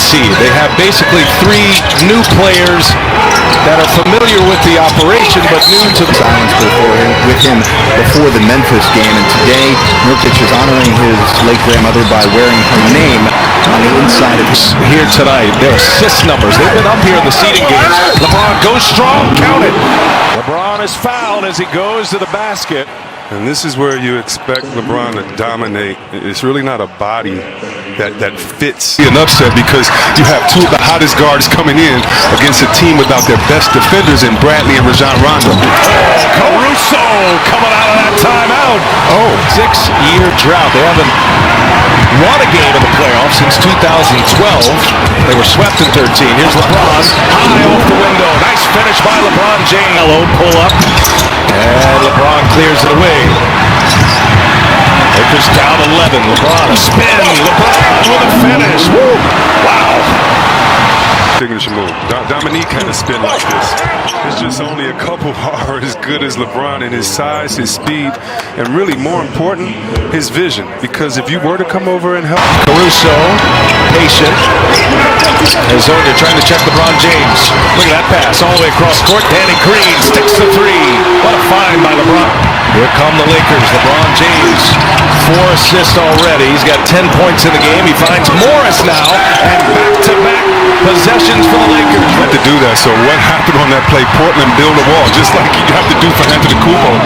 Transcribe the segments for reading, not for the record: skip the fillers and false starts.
seed. They have basically three new players that are familiar with the operation but new to the silence with him before the Memphis game, and today Nurkic is honoring his late grandmother by wearing her name on the inside of his here tonight. Their assist numbers, they've been up here in the seeding games. LeBron goes strong, count it. LeBron is fouled as he goes to the basket. And this is where you expect LeBron to dominate. It's really not a body that fits an upset, because you have two of the hottest guards coming in against a team without their best defenders in Bradley and Rajon Rondo. Caruso coming out of that timeout. 6-year drought. They haven't won a game in the playoffs since 2012. They were swept in 13. Here's LeBron, high off the window. Nice finish by LeBron James. Pull up, and LeBron clears it away. Lakers down 11. LeBron a spin. LeBron with a finish. Woo! Wow. Signature move. Dominique had a spin like this. There's just only a couple are as good as LeBron in his size, his speed, and really more important, his vision. Because if you were to come over and help. Caruso, patient. Azonia trying to check LeBron James. Look at that pass all the way across court. Danny Green sticks the three. What a find by LeBron. Here come the Lakers. LeBron James, 4 assists already. He's got 10 points in the game. He finds Morris now, and back-to-back possessions for the Lakers. You had to do that. So what happened on that play? Portland build a wall, just like you have to do for Antetokounmpo.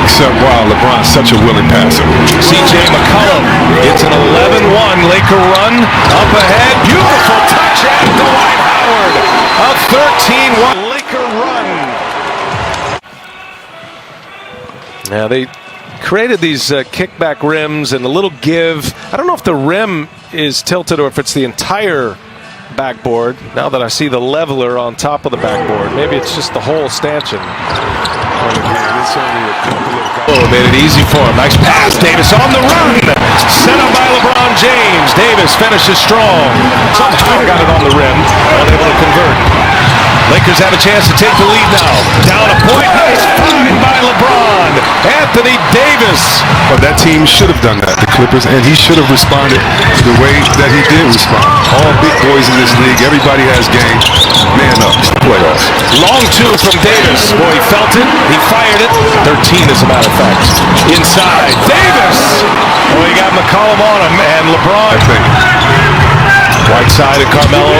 Except, wow, LeBron's such a willing passer. C.J. McCollum gets an 11-1 Laker run. Up ahead, beautiful touch, and Dwight Howard. A 13-1 Laker run. Now they created these kickback rims and a little give. I don't know if the rim is tilted or if it's the entire backboard. Now that I see the leveler on top of the backboard, maybe it's just the whole stanchion. Made it easy for him. Nice pass. Davis on the run. Set up by LeBron James. Davis finishes strong. Somehow got it on the rim. Unable to convert. Lakers have a chance to take the lead now. Down a point. Nice find by LeBron. Anthony Davis. Well, that team should have done that, the Clippers, and he should have responded the way that he did respond. All big boys in this league. Everybody has game. Man up. It's the playoffs. Long two from Davis. Boy, he felt it. He fired it. 13, as a matter of fact. Inside. Davis. Oh, he got McCollum on him, and LeBron. I think. Whiteside and Carmelo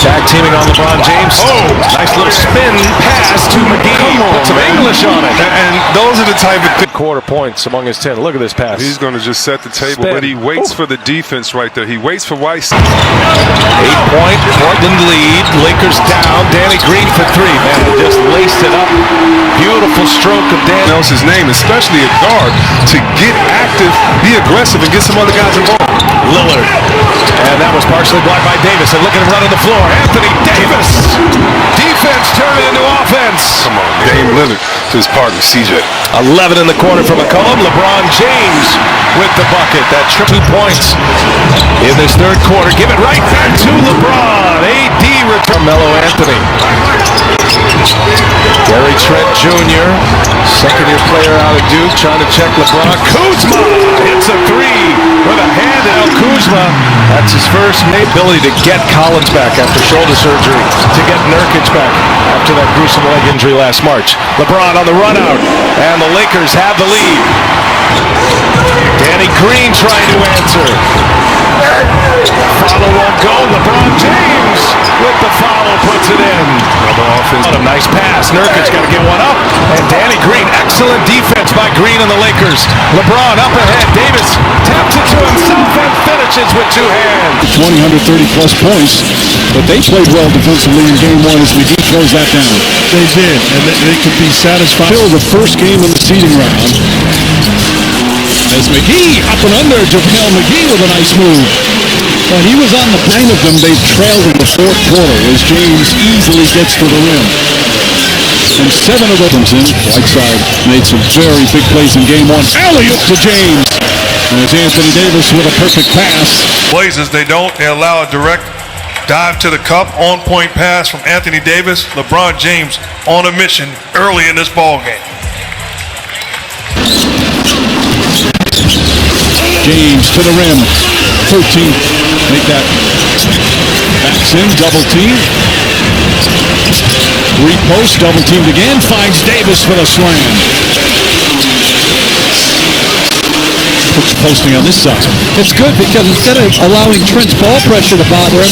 tag teaming on LeBron James. Nice little spin pass to McGee. Put some English on it. And those are the type of quarter points among his 10. Look at this pass. He's going to just set the table, Spin. but he waits for the defense right there. He waits for Whiteside. 8-point Portland lead. Lakers down. Danny Green for 3. Man, he just laced it up. Beautiful stroke of Dan. Knows his name, especially a guard, to get active, be aggressive, and get some other guys involved. Lillard. And that was partially blocked by Davis. And look at him run on the floor. Anthony Davis. Defense turned into offense. Come on, Dame Lillard to his partner, CJ. 11 in the corner for McCollum. LeBron James with the bucket. That 2 points in this third quarter. Give it right back to LeBron. AD return. Carmelo Anthony. Gary Trent Jr., second-year player out of Duke, trying to check LeBron. Kuzma hits a 3 with a hand out. Kuzma, that's his first ability to get Collins back after shoulder surgery, to get Nurkic back after that gruesome leg injury last March. LeBron on the run out, and the Lakers have the lead. Danny Green trying to answer. Follow won't go. LeBron James with the follow puts it in. Another offense. A nice pass. Nurkic got to get one up. And Danny Green, excellent defense by Green and the Lakers. LeBron up ahead. Davis taps it to himself and finishes with 2 hands. 130-plus points, but they played well defensively in game 1 as McGee throws that down. They did, and they could be satisfied. Still the first game in the seeding round. As McGee up and under, JaVale McGee with a nice move. When he was on the 9 of them, they trailed in the fourth quarter as James easily gets to the rim. And 7 of them comes in. Whiteside made some very big plays in game 1. Alley-oop to James. And it's Anthony Davis with a perfect pass. Blazers, they don't. They allow a direct dive to the cup, on-point pass from Anthony Davis. LeBron James on a mission early in this ball game. James to the rim. 13. Make that Backs in, double team. Three posts, double teamed again. Finds Davis for the slam. Puts posting on this side. It's good because instead of allowing Trent's ball pressure to bother him,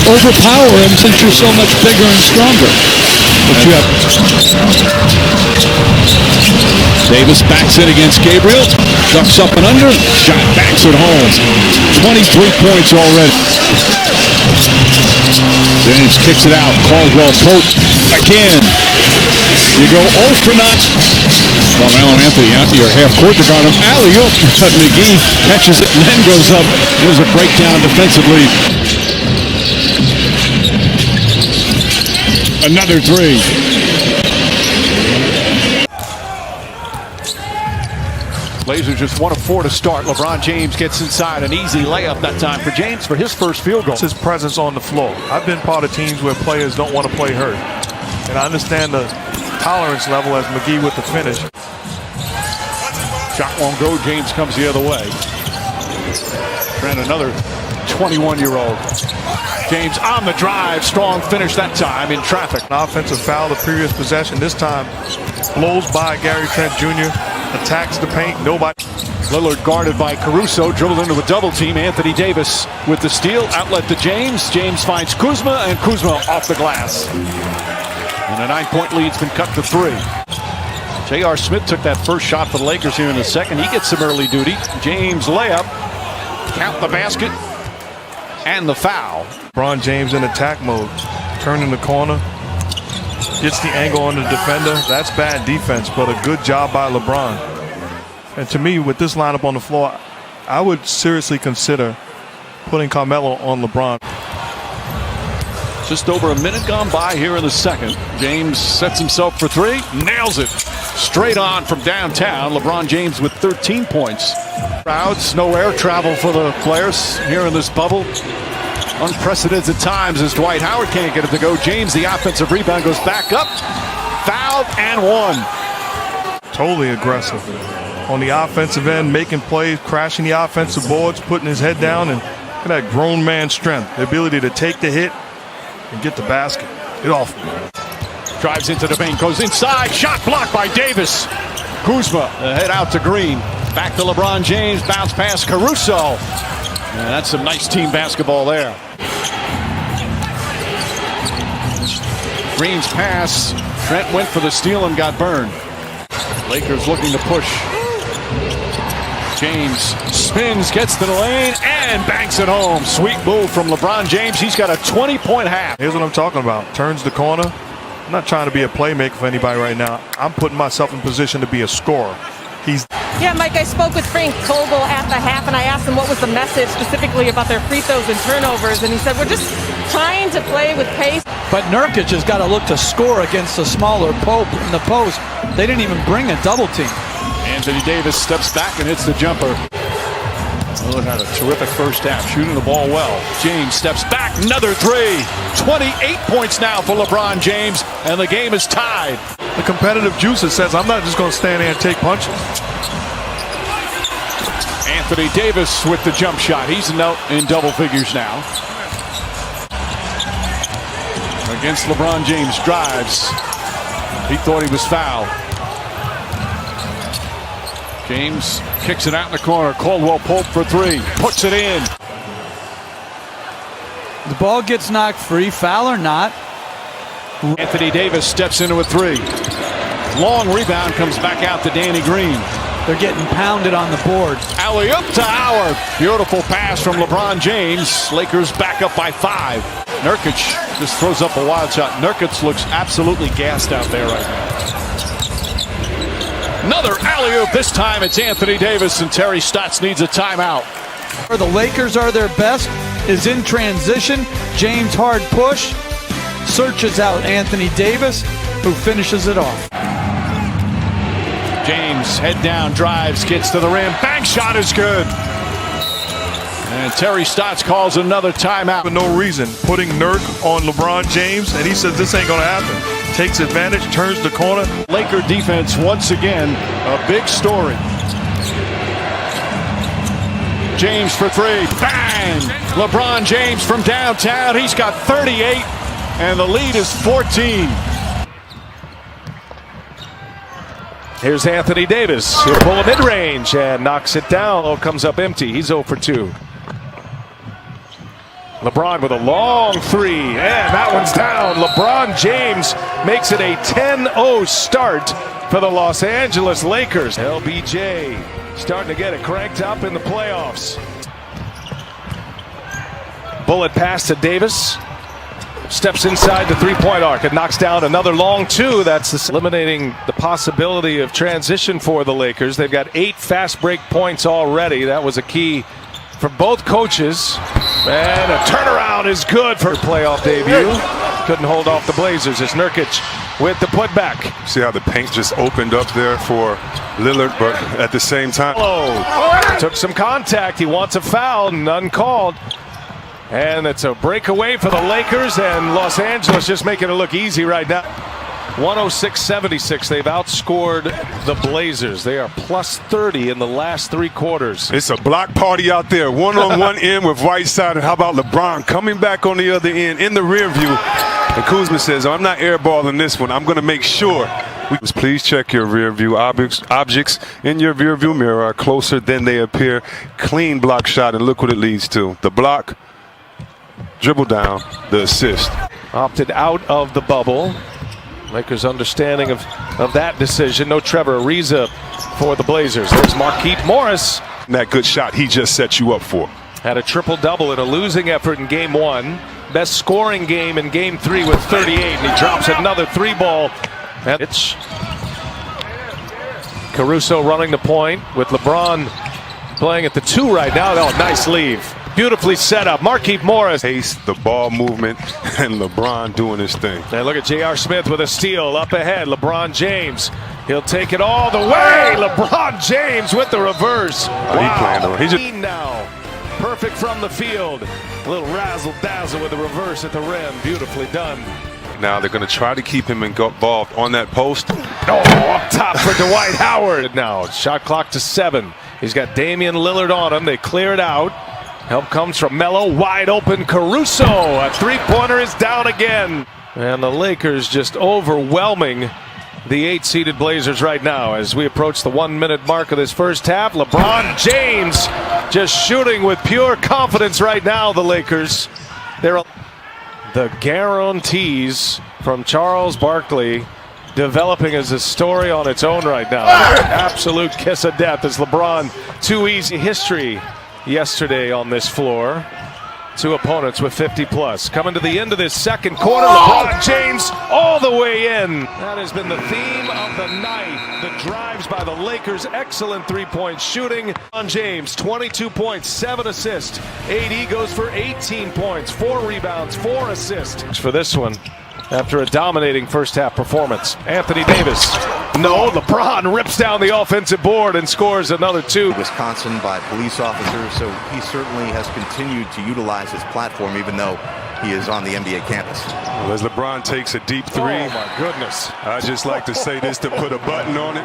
overpower him since you're so much bigger and stronger. But you have Davis backs in against Gabriel. Ducks up and under. Shot backs it home. 23 points already. James kicks it out. Caldwell Pope again. You go 0 for not. Well, Allen Anthony out to your half court to guard him. Alley-oop. But McGee catches it and then goes up. There's a breakdown defensively. Another three. Blazers just 1 of 4 to start. LeBron James gets inside. An easy layup that time for James for his first field goal. It's his presence on the floor. I've been part of teams where players don't want to play hurt. And I understand the tolerance level as McGee with the finish. Shot won't go. James comes the other way. Trent, another 21-year-old. James on the drive. Strong finish that time in traffic. An offensive foul the previous possession. This time blows by Gary Trent Jr. Attacks the paint. Nobody. Lillard guarded by Caruso. Dribbled into a double team. Anthony Davis with the steal. Outlet to James. James finds Kuzma, and Kuzma off the glass. And a 9-point lead's been cut to 3. J.R. Smith took that first shot for the Lakers here in the second. He gets some early duty. James layup. Count the basket. And the foul. LeBron James in attack mode. Turning the corner. Gets the angle on the defender. That's bad defense, but a good job by LeBron. And to me, with this lineup on the floor, I would seriously consider putting Carmelo on LeBron. Just over a minute gone by here in the second. James sets himself for 3. Nails it. Straight on from downtown. LeBron James with 13 points. Crowds, no air travel for the players here in this bubble. Unprecedented times as Dwight Howard can't get it to go. James, the offensive rebound, goes back up. Fouled and 1. Totally aggressive. On the offensive end, making plays, crashing the offensive boards, putting his head down, and look at that grown man strength. The ability to take the hit and get the basket. Get off. Drives into the paint, goes inside. Shot blocked by Davis. Kuzma, head out to Green. Back to LeBron James. Bounce pass Caruso. And that's some nice team basketball there. Green's pass. Trent went for the steal and got burned. Lakers looking to push. James spins, gets to the lane, and banks it home. Sweet move from LeBron James. He's got a 20-point half. Here's what I'm talking about. Turns the corner. I'm not trying to be a playmaker for anybody right now. I'm putting myself in position to be a scorer. Yeah, Mike, I spoke with Frank Vogel at the half, and I asked him what was the message specifically about their free throws and turnovers, and he said, we're just trying to play with pace. But Nurkic has got to look to score against the smaller Pope in the post. They didn't even bring a double team. Anthony Davis steps back and hits the jumper. Lillard had a terrific first half, shooting the ball well. James steps back, another 3. 28 points now for LeBron James, and the game is tied. The competitive juice that says I'm not just going to stand there and take punches. Anthony Davis with the jump shot. He's in double figures now. Against LeBron James, drives. He thought he was fouled. James kicks it out in the corner. Caldwell Pope for 3. Puts it in. The ball gets knocked free, foul or not. Anthony Davis steps into a 3. Long rebound comes back out to Danny Green. They're getting pounded on the board. Alley-oop to Howard. Beautiful pass from LeBron James. Lakers back up by 5. Nurkic just throws up a wild shot. Nurkic looks absolutely gassed out there right now. Another alley-oop. This time it's Anthony Davis, and Terry Stotts needs a timeout. Where the Lakers are their best is in transition. James hard push. Searches out Anthony Davis, who finishes it off. James head down, drives, gets to the rim. Bank shot is good. And Terry Stotts calls another timeout. For no reason, putting Nurk on LeBron James, and he says this ain't going to happen. Takes advantage, turns the corner. Laker defense once again, a big story. James for 3. Bang! And LeBron James from downtown, he's got 38, and the lead is 14. Here's Anthony Davis. He'll pull a mid-range and knocks it down. Oh, comes up empty. He's 0 for 2. LeBron with a long three, and that one's down. LeBron James makes it a 10-0 start for the Los Angeles Lakers. LBJ starting to get it cranked up in the playoffs. Bullet pass to Davis. Steps inside the three-point arc and knocks down another long two. That's eliminating the possibility of transition for the Lakers. They've got 8 fast break points already. That was a key for both coaches. And a turnaround is good for playoff debut. Couldn't hold off the Blazers as Nurkic with the putback. See how the paint just opened up there for Lillard, but at the same time. Took some contact. He wants a foul, none called. And it's a breakaway for the Lakers, and Los Angeles just making it look easy right now. 106-76. They've outscored the Blazers. They are plus 30 in the last 3 quarters. It's a block party out there. One on one end with Whiteside, and how about LeBron coming back on the other end in the rear view? And Kuzma says, I'm not airballing this one. I'm going to make sure. Please check your rear view objects in your rear view mirror are closer than they appear. Clean block shot, and look what it leads to. The block, dribble down, the assist. Opted out of the bubble. Lakers understanding of that decision. No Trevor Ariza for the Blazers. There's Markieff Morris. And that good shot he just set you up for. Had a triple-double in a losing effort in Game 1. Best scoring game in Game 3 with 38. And he drops another 3-ball. It's Caruso running the point with LeBron playing at the 2 right now. Oh, nice leave. Beautifully set up. Markieff Morris. Pace, the ball movement, and LeBron doing his thing. And look at J.R. Smith with a steal up ahead. LeBron James. He'll take it all the way. LeBron James with the reverse. Wow. He just now. Perfect from the field. A little razzle-dazzle with the reverse at the rim. Beautifully done. Now they're going to try to keep him involved on that post. Oh, up top for Dwight Howard. Now shot clock to 7. He's got Damian Lillard on him. They clear it out. Help comes from Melo, wide open Caruso. A 3-pointer is down again. And the Lakers just overwhelming the 8-seeded Blazers right now as we approach the 1-minute mark of this first half. LeBron James just shooting with pure confidence right now, the Lakers. They're the guarantees from Charles Barkley developing as a story on its own right now. Absolute kiss of death as LeBron, too easy history yesterday on this floor. 2 opponents with 50+. Coming to the end of this second quarter, LeBron James all the way in. That has been the theme of the night. The drives by the Lakers, excellent 3-point shooting. LeBron James, 22 points, 7 assists. AD goes for 18 points, 4 rebounds, 4 assists. For this one, after a dominating first half performance. Anthony Davis. No, LeBron rips down the offensive board and scores another 2. Wisconsin by police officers, so he certainly has continued to utilize his platform even though he is on the NBA campus. Well, as LeBron takes a deep 3. Oh my goodness. I just like to say this to put a button on it.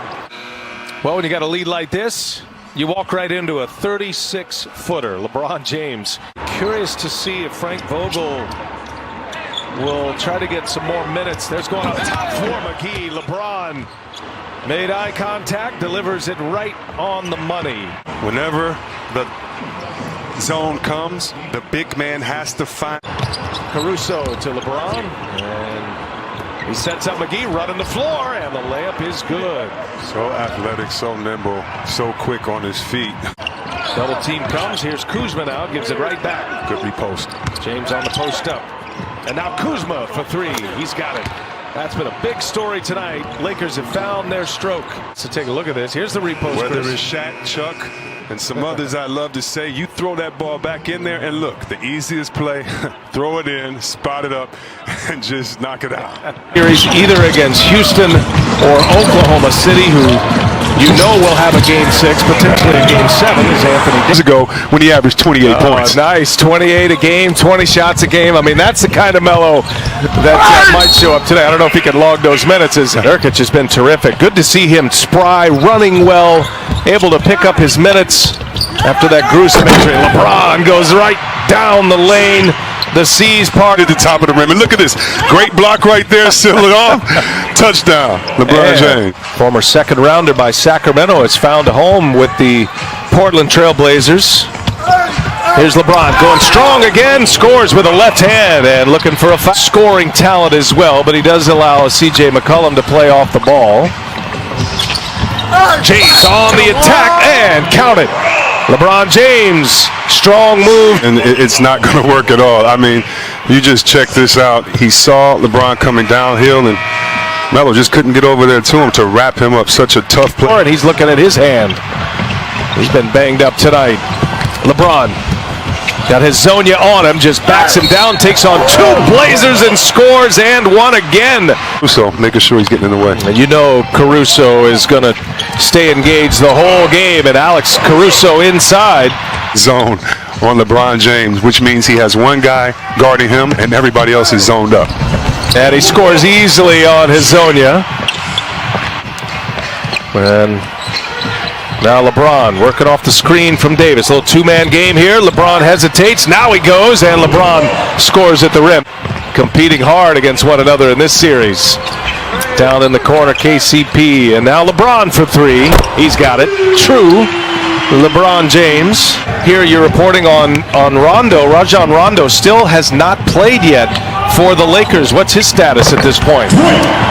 Well, when you got a lead like this, you walk right into a 36-footer. LeBron James. Curious to see if Frank Vogel will try to get some more minutes. There's going up top for McGee. LeBron made eye contact, delivers it right on the money. Whenever the zone comes, the big man has to find. Caruso to LeBron, and he sets up McGee running the floor, and the layup is good. So athletic, so nimble, so quick on his feet. Double team comes. Here's Kuzma now, gives it right back. Good repost. James on the post up. And now Kuzma for 3. He's got it. That's been a big story tonight. Lakers have found their stroke. So take a look at this. Here's the repost. Whether Chris. it's Shaq, Chuck, and some others I love to say, you throw that ball back in there and look, the easiest play, throw it in, spot it up, and just knock it out. Series either against Houston or Oklahoma City, who you know will have a Game 6, potentially a Game 7, as Anthony Years ago when he averaged 28 points. Nice, 28 a game, 20 shots a game. I mean, that's the kind of Melo that might show up today. I don't know if he can log those minutes, as Nurkic has been terrific. Good to see him spry, running well, able to pick up his minutes. After that gruesome injury, LeBron goes right down the lane. The C's part At the top of the rim. And look at this. Great block right there. Seal it off. Touchdown. LeBron James. Former second rounder by Sacramento has found a home with the Portland Trailblazers. Here's LeBron going strong again. Scores with a left hand and looking for a scoring talent as well. But he does allow C.J. McCollum to play off the ball. James on the attack and count it. LeBron James, strong move. And it's not going to work at all. I mean, you just check this out. He saw LeBron coming downhill, and Melo just couldn't get over there to him to wrap him up. Such a tough play. And he's looking at his hand. He's been banged up tonight. LeBron got his Zonia on him, just backs him down, takes on two Blazers and scores and one again. Caruso making sure he's getting in the way. And you know Caruso is going to stay engaged the whole game, and Alex Caruso inside. Zone on LeBron James, which means he has one guy guarding him and everybody else is zoned up. And he scores easily on his Zonia. And now LeBron working off the screen from Davis. A little two-man game here. LeBron hesitates. Now he goes, and LeBron scores at the rim. Competing hard against one another in this series. Down in the corner, KCP. And now LeBron for three. He's got it. True. LeBron James. Here you're reporting on Rondo. Rajon Rondo still has not played yet for the Lakers. What's his status at this point?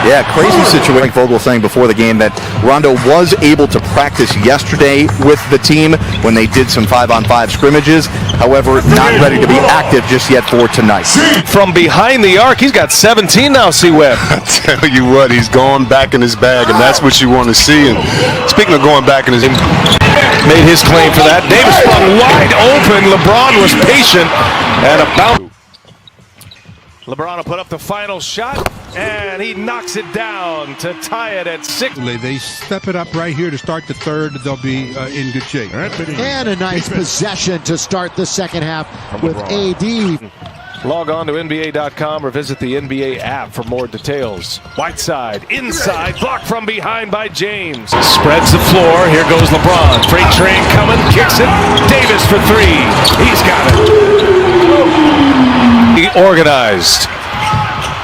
Yeah, crazy situation. Vogel saying before the game that Rondo was able to practice yesterday with the team when they did some 5-on-5 scrimmages. However, not ready to be active just yet for tonight. From behind the arc, he's got 17 now, C-Web. I tell you what, he's going back in his bag, and that's what you want to see. And speaking of going back in his made his claim for that. Davis sprung wide open. LeBron was patient and about. LeBron will put up the final shot, and he knocks it down to tie it at 6. They step it up right here to start the third. They'll be in good shape. And a nice possession to start the second half with AD. Log on to NBA.com or visit the NBA app for more details. Whiteside, inside, blocked from behind by James. Spreads the floor. Here goes LeBron. Freight train coming, kicks it. Davis for three. He's got it. Organized.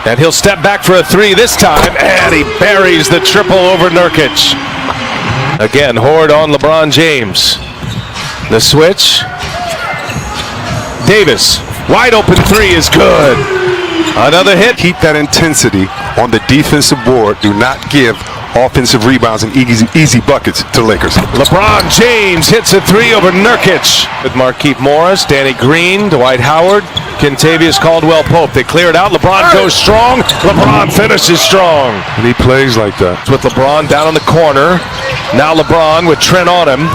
And he'll step back for a three this time. And he buries the triple over Nurkic. Again, Horde on LeBron James. The switch. Davis. Wide open three is good. Another hit. Keep that intensity on the defensive board. Do not give offensive rebounds and easy buckets to Lakers. LeBron James hits a three over Nurkic. With Markieff Morris, Danny Green, Dwight Howard, Kentavious Caldwell-Pope. They clear it out. LeBron goes strong. LeBron finishes strong. And he plays like that. With LeBron down in the corner. Now LeBron with Trent on him.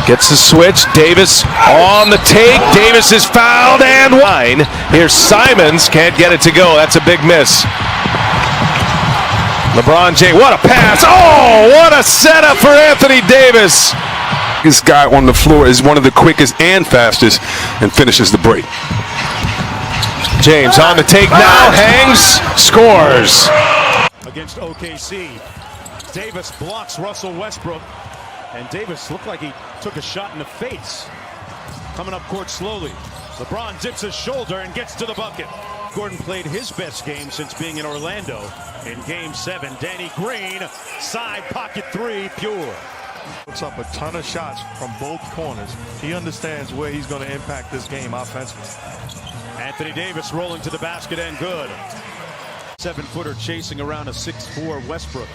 Gets the switch. Davis on the take. Davis is fouled and line. Here's Simons. Can't get it to go. That's a big miss. LeBron James. What a pass. Oh, what a setup for Anthony Davis. This guy on the floor is one of the quickest and fastest and finishes the break. James on the take now. Hangs. Scores. Against OKC. Davis blocks Russell Westbrook. And Davis looked like he took a shot in the face. Coming up court slowly. LeBron dips his shoulder and gets to the bucket. Gordon played his best game since being in Orlando. In Game 7, Danny Green, side pocket three, pure. Puts up a ton of shots from both corners. He understands where he's going to impact this game offensively. Anthony Davis rolling to the basket and good. 7-footer chasing around a 6'4 Westbrook.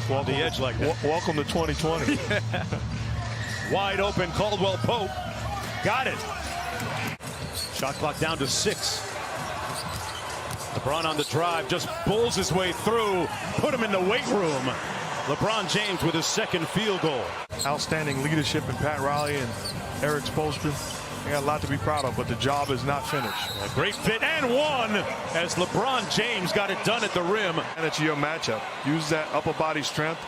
Well, the edge like that. Welcome to 2020. Wide open, Caldwell-Pope. Got it. Shot clock down to 6. LeBron on the drive, just bulls his way through. Put him in the weight room. LeBron James with his second field goal. Outstanding leadership in Pat Riley and Eric Spoelstra. They got a lot to be proud of, but the job is not finished. A great fit and one as LeBron James got it done at the rim. And it's your matchup. Use that upper body strength.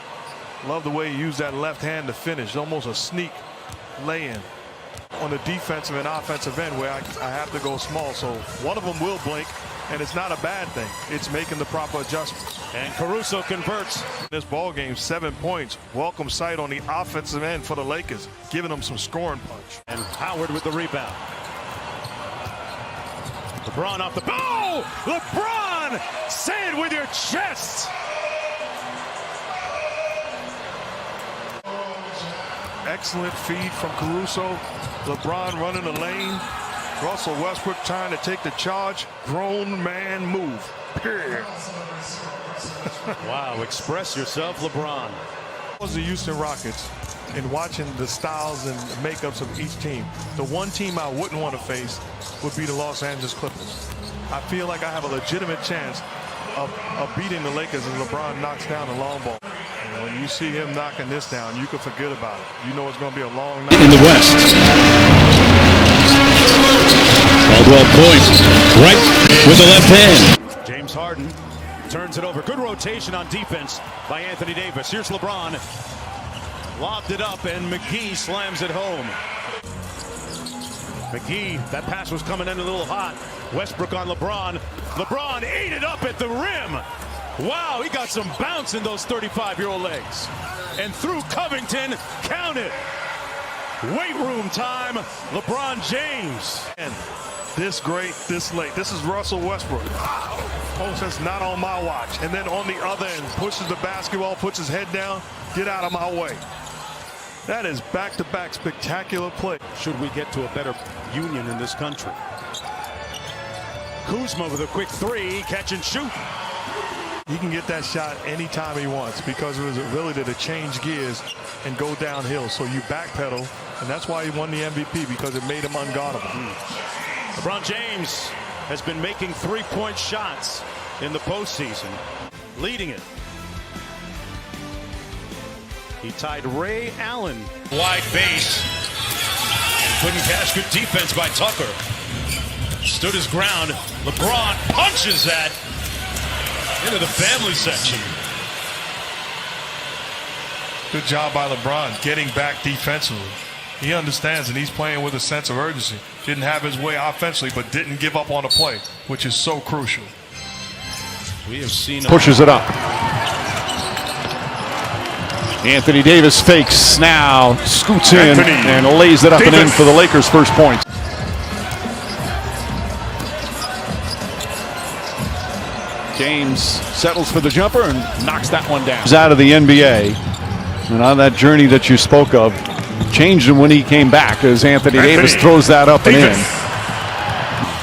Love the way you use that left hand to finish. Almost a sneak lay-in on the defensive and offensive end where I have to go small. So one of them will blink, and it's not a bad thing. It's making the proper adjustment. And Caruso converts. This ball game, 7 points. Welcome sight on the offensive end for the Lakers, giving them some scoring punch. And Howard with the rebound. LeBron off the ball. LeBron, say it with your chest. Excellent feed from Caruso. LeBron running the lane. Russell Westbrook trying to take the charge. Grown man move. Period. Wow, express yourself, LeBron. Was the Houston Rockets in watching the styles and makeups of each team. The one team I wouldn't want to face would be the Los Angeles Clippers. I feel like I have a legitimate chance of beating the Lakers as LeBron knocks down the long ball. And when you see him knocking this down, you can forget about it. You know it's going to be a long night. In the West. Caldwell points right with the left hand. James Harden turns it over. Good rotation on defense by Anthony Davis. Here's LeBron. Lobbed it up, and McGee slams it home. McGee, that pass was coming in a little hot. Westbrook on LeBron. LeBron ate it up at the rim. Wow, he got some bounce in those 35-year-old legs. And through Covington, count it. Weight room time, LeBron James. And this great, this late. This is Russell Westbrook. Oh, that's not on my watch. And then on the other end, pushes the basketball, puts his head down. Get out of my way. That is back-to-back spectacular play. Should we get to a better union in this country? Kuzma with a quick three, catch and shoot. He can get that shot anytime he wants because of his ability to change gears and go downhill. So you backpedal, and that's why he won the MVP, because it made him unguardable. LeBron James has been making three-point shots in the postseason, leading it. He tied Ray Allen. Wide base. Couldn't cash. Good defense by Tucker. Stood his ground. LeBron punches that into the family section. Good job by LeBron getting back defensively. He understands, and he's playing with a sense of urgency. Didn't have his way offensively, but didn't give up on a play, which is so crucial. We have seen Pushes it up. Anthony Davis fakes now, scoots in, and lays it up and in for the Lakers' first points. James settles for the jumper and knocks that one down. He's out of the NBA, and on that journey that you spoke of, changed him when he came back as Anthony Davis throws that up and in.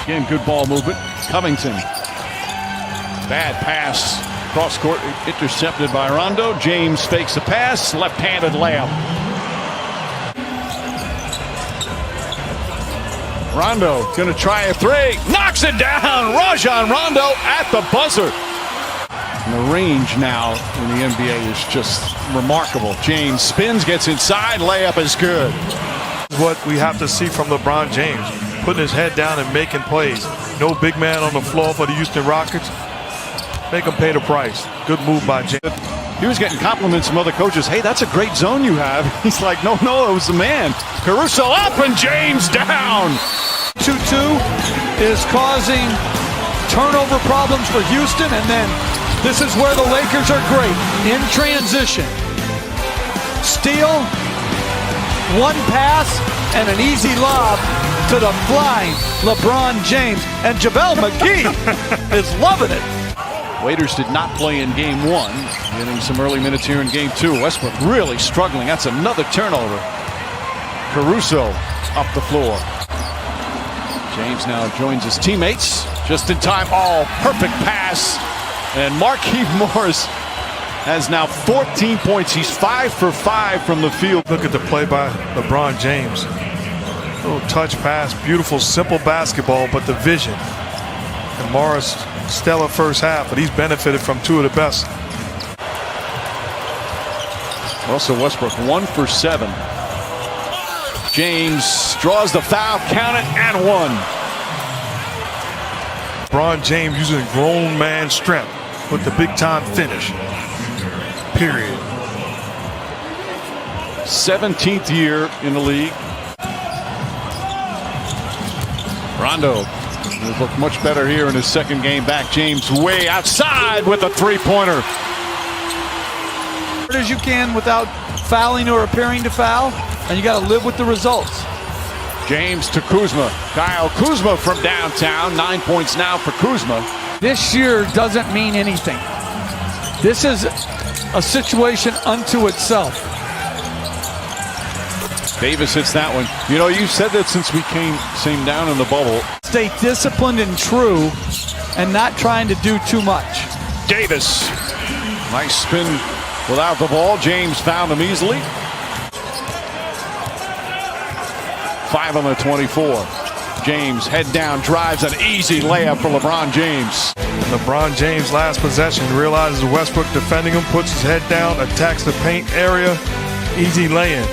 Again, good ball movement. Covington. Bad pass. Cross court intercepted by Rondo. James fakes the pass. Left-handed layup. Rondo going to try a three. Knocks it down. Rajon Rondo at the buzzer. And the range now in the NBA is just remarkable. James spins, gets inside. Layup is good. What we have to see from LeBron James, putting his head down and making plays. No big man on the floor for the Houston Rockets. Make him pay the price. Good move by James. He was getting compliments from other coaches. Hey, that's a great zone you have. He's like, no, it was the man. Caruso up and James down. 2-2 is causing turnover problems for Houston, and then this is where the Lakers are great. In transition. Steal, one pass, and an easy lob to the flying LeBron James. And JaVale McGee is loving it. Waiters did not play in game one, getting some early minutes here in game two. Westbrook really struggling. That's another turnover. Caruso up the floor. James now joins his teammates. Just in time. Oh, perfect pass. And Markieff Morris has now 14 points. He's 5 for 5 from the field. Look at the play by LeBron James. Little touch pass, beautiful, simple basketball, but the vision. And Morris, stellar first half, but he's benefited from two of the best. Russell Westbrook 1 for 7. James draws the foul, count it, and one. LeBron James using grown man strength with the big time finish. Period. 17th year in the league. Rondo He's looked much better here in his second game back. James way outside with a three-pointer. As you can without fouling or appearing to foul, and you got to live with the results. James to Kuzma. Kyle Kuzma from downtown. 9 points now for Kuzma. This year doesn't mean anything. This is a situation unto itself. Davis hits that one. You know, you said that since we came down in the bubble. Stay disciplined and true and not trying to do too much. Davis. Nice spin without the ball. James found him easily. 5 on the 24. James head down, drives an easy layup for LeBron James. LeBron James last possession realizes Westbrook defending him, puts his head down, attacks the paint area, easy lay-in.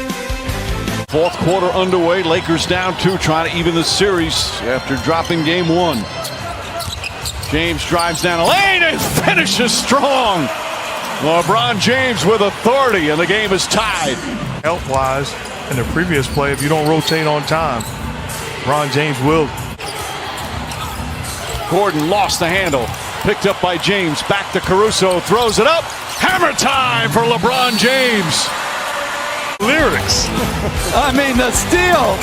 Fourth quarter underway. Lakers down 2, trying to even the series after dropping game 1. James drives down a lane and finishes strong. LeBron James with authority, and the game is tied. Health-wise, in the previous play, if you don't rotate on time, LeBron James will. Gordon lost the handle. Picked up by James. Back to Caruso. Throws it up. Hammer time for LeBron James. Lyrics. I mean, the steal.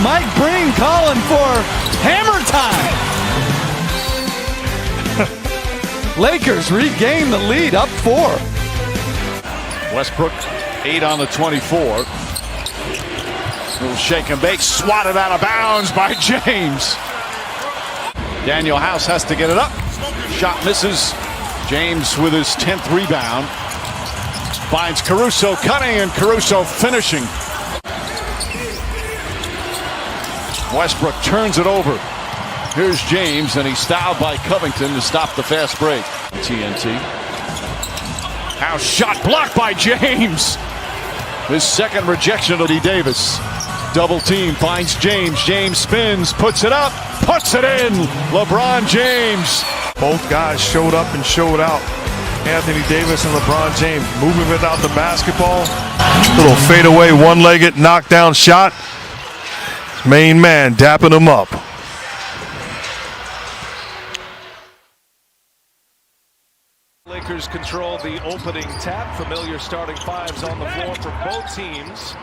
Mike Breen calling for hammer time. Lakers regain the lead, up 4. Westbrook, 8 on the 24. Little shake and bake, swatted out of bounds by James. Daniel House has to get it up. Shot misses. James with his 10th rebound. Finds Caruso cutting, and Caruso finishing. Westbrook turns it over. Here's James, and he's fouled by Covington to stop the fast break. TNT. House shot blocked by James. His second rejection of Davis. Double team finds James. James spins, puts it up, puts it in. LeBron James. Both guys showed up and showed out. Anthony Davis and LeBron James moving without the basketball. Little fadeaway, one-legged knockdown shot. Main man dapping him up. Lakers control the opening tap. Familiar starting fives on the floor for both teams.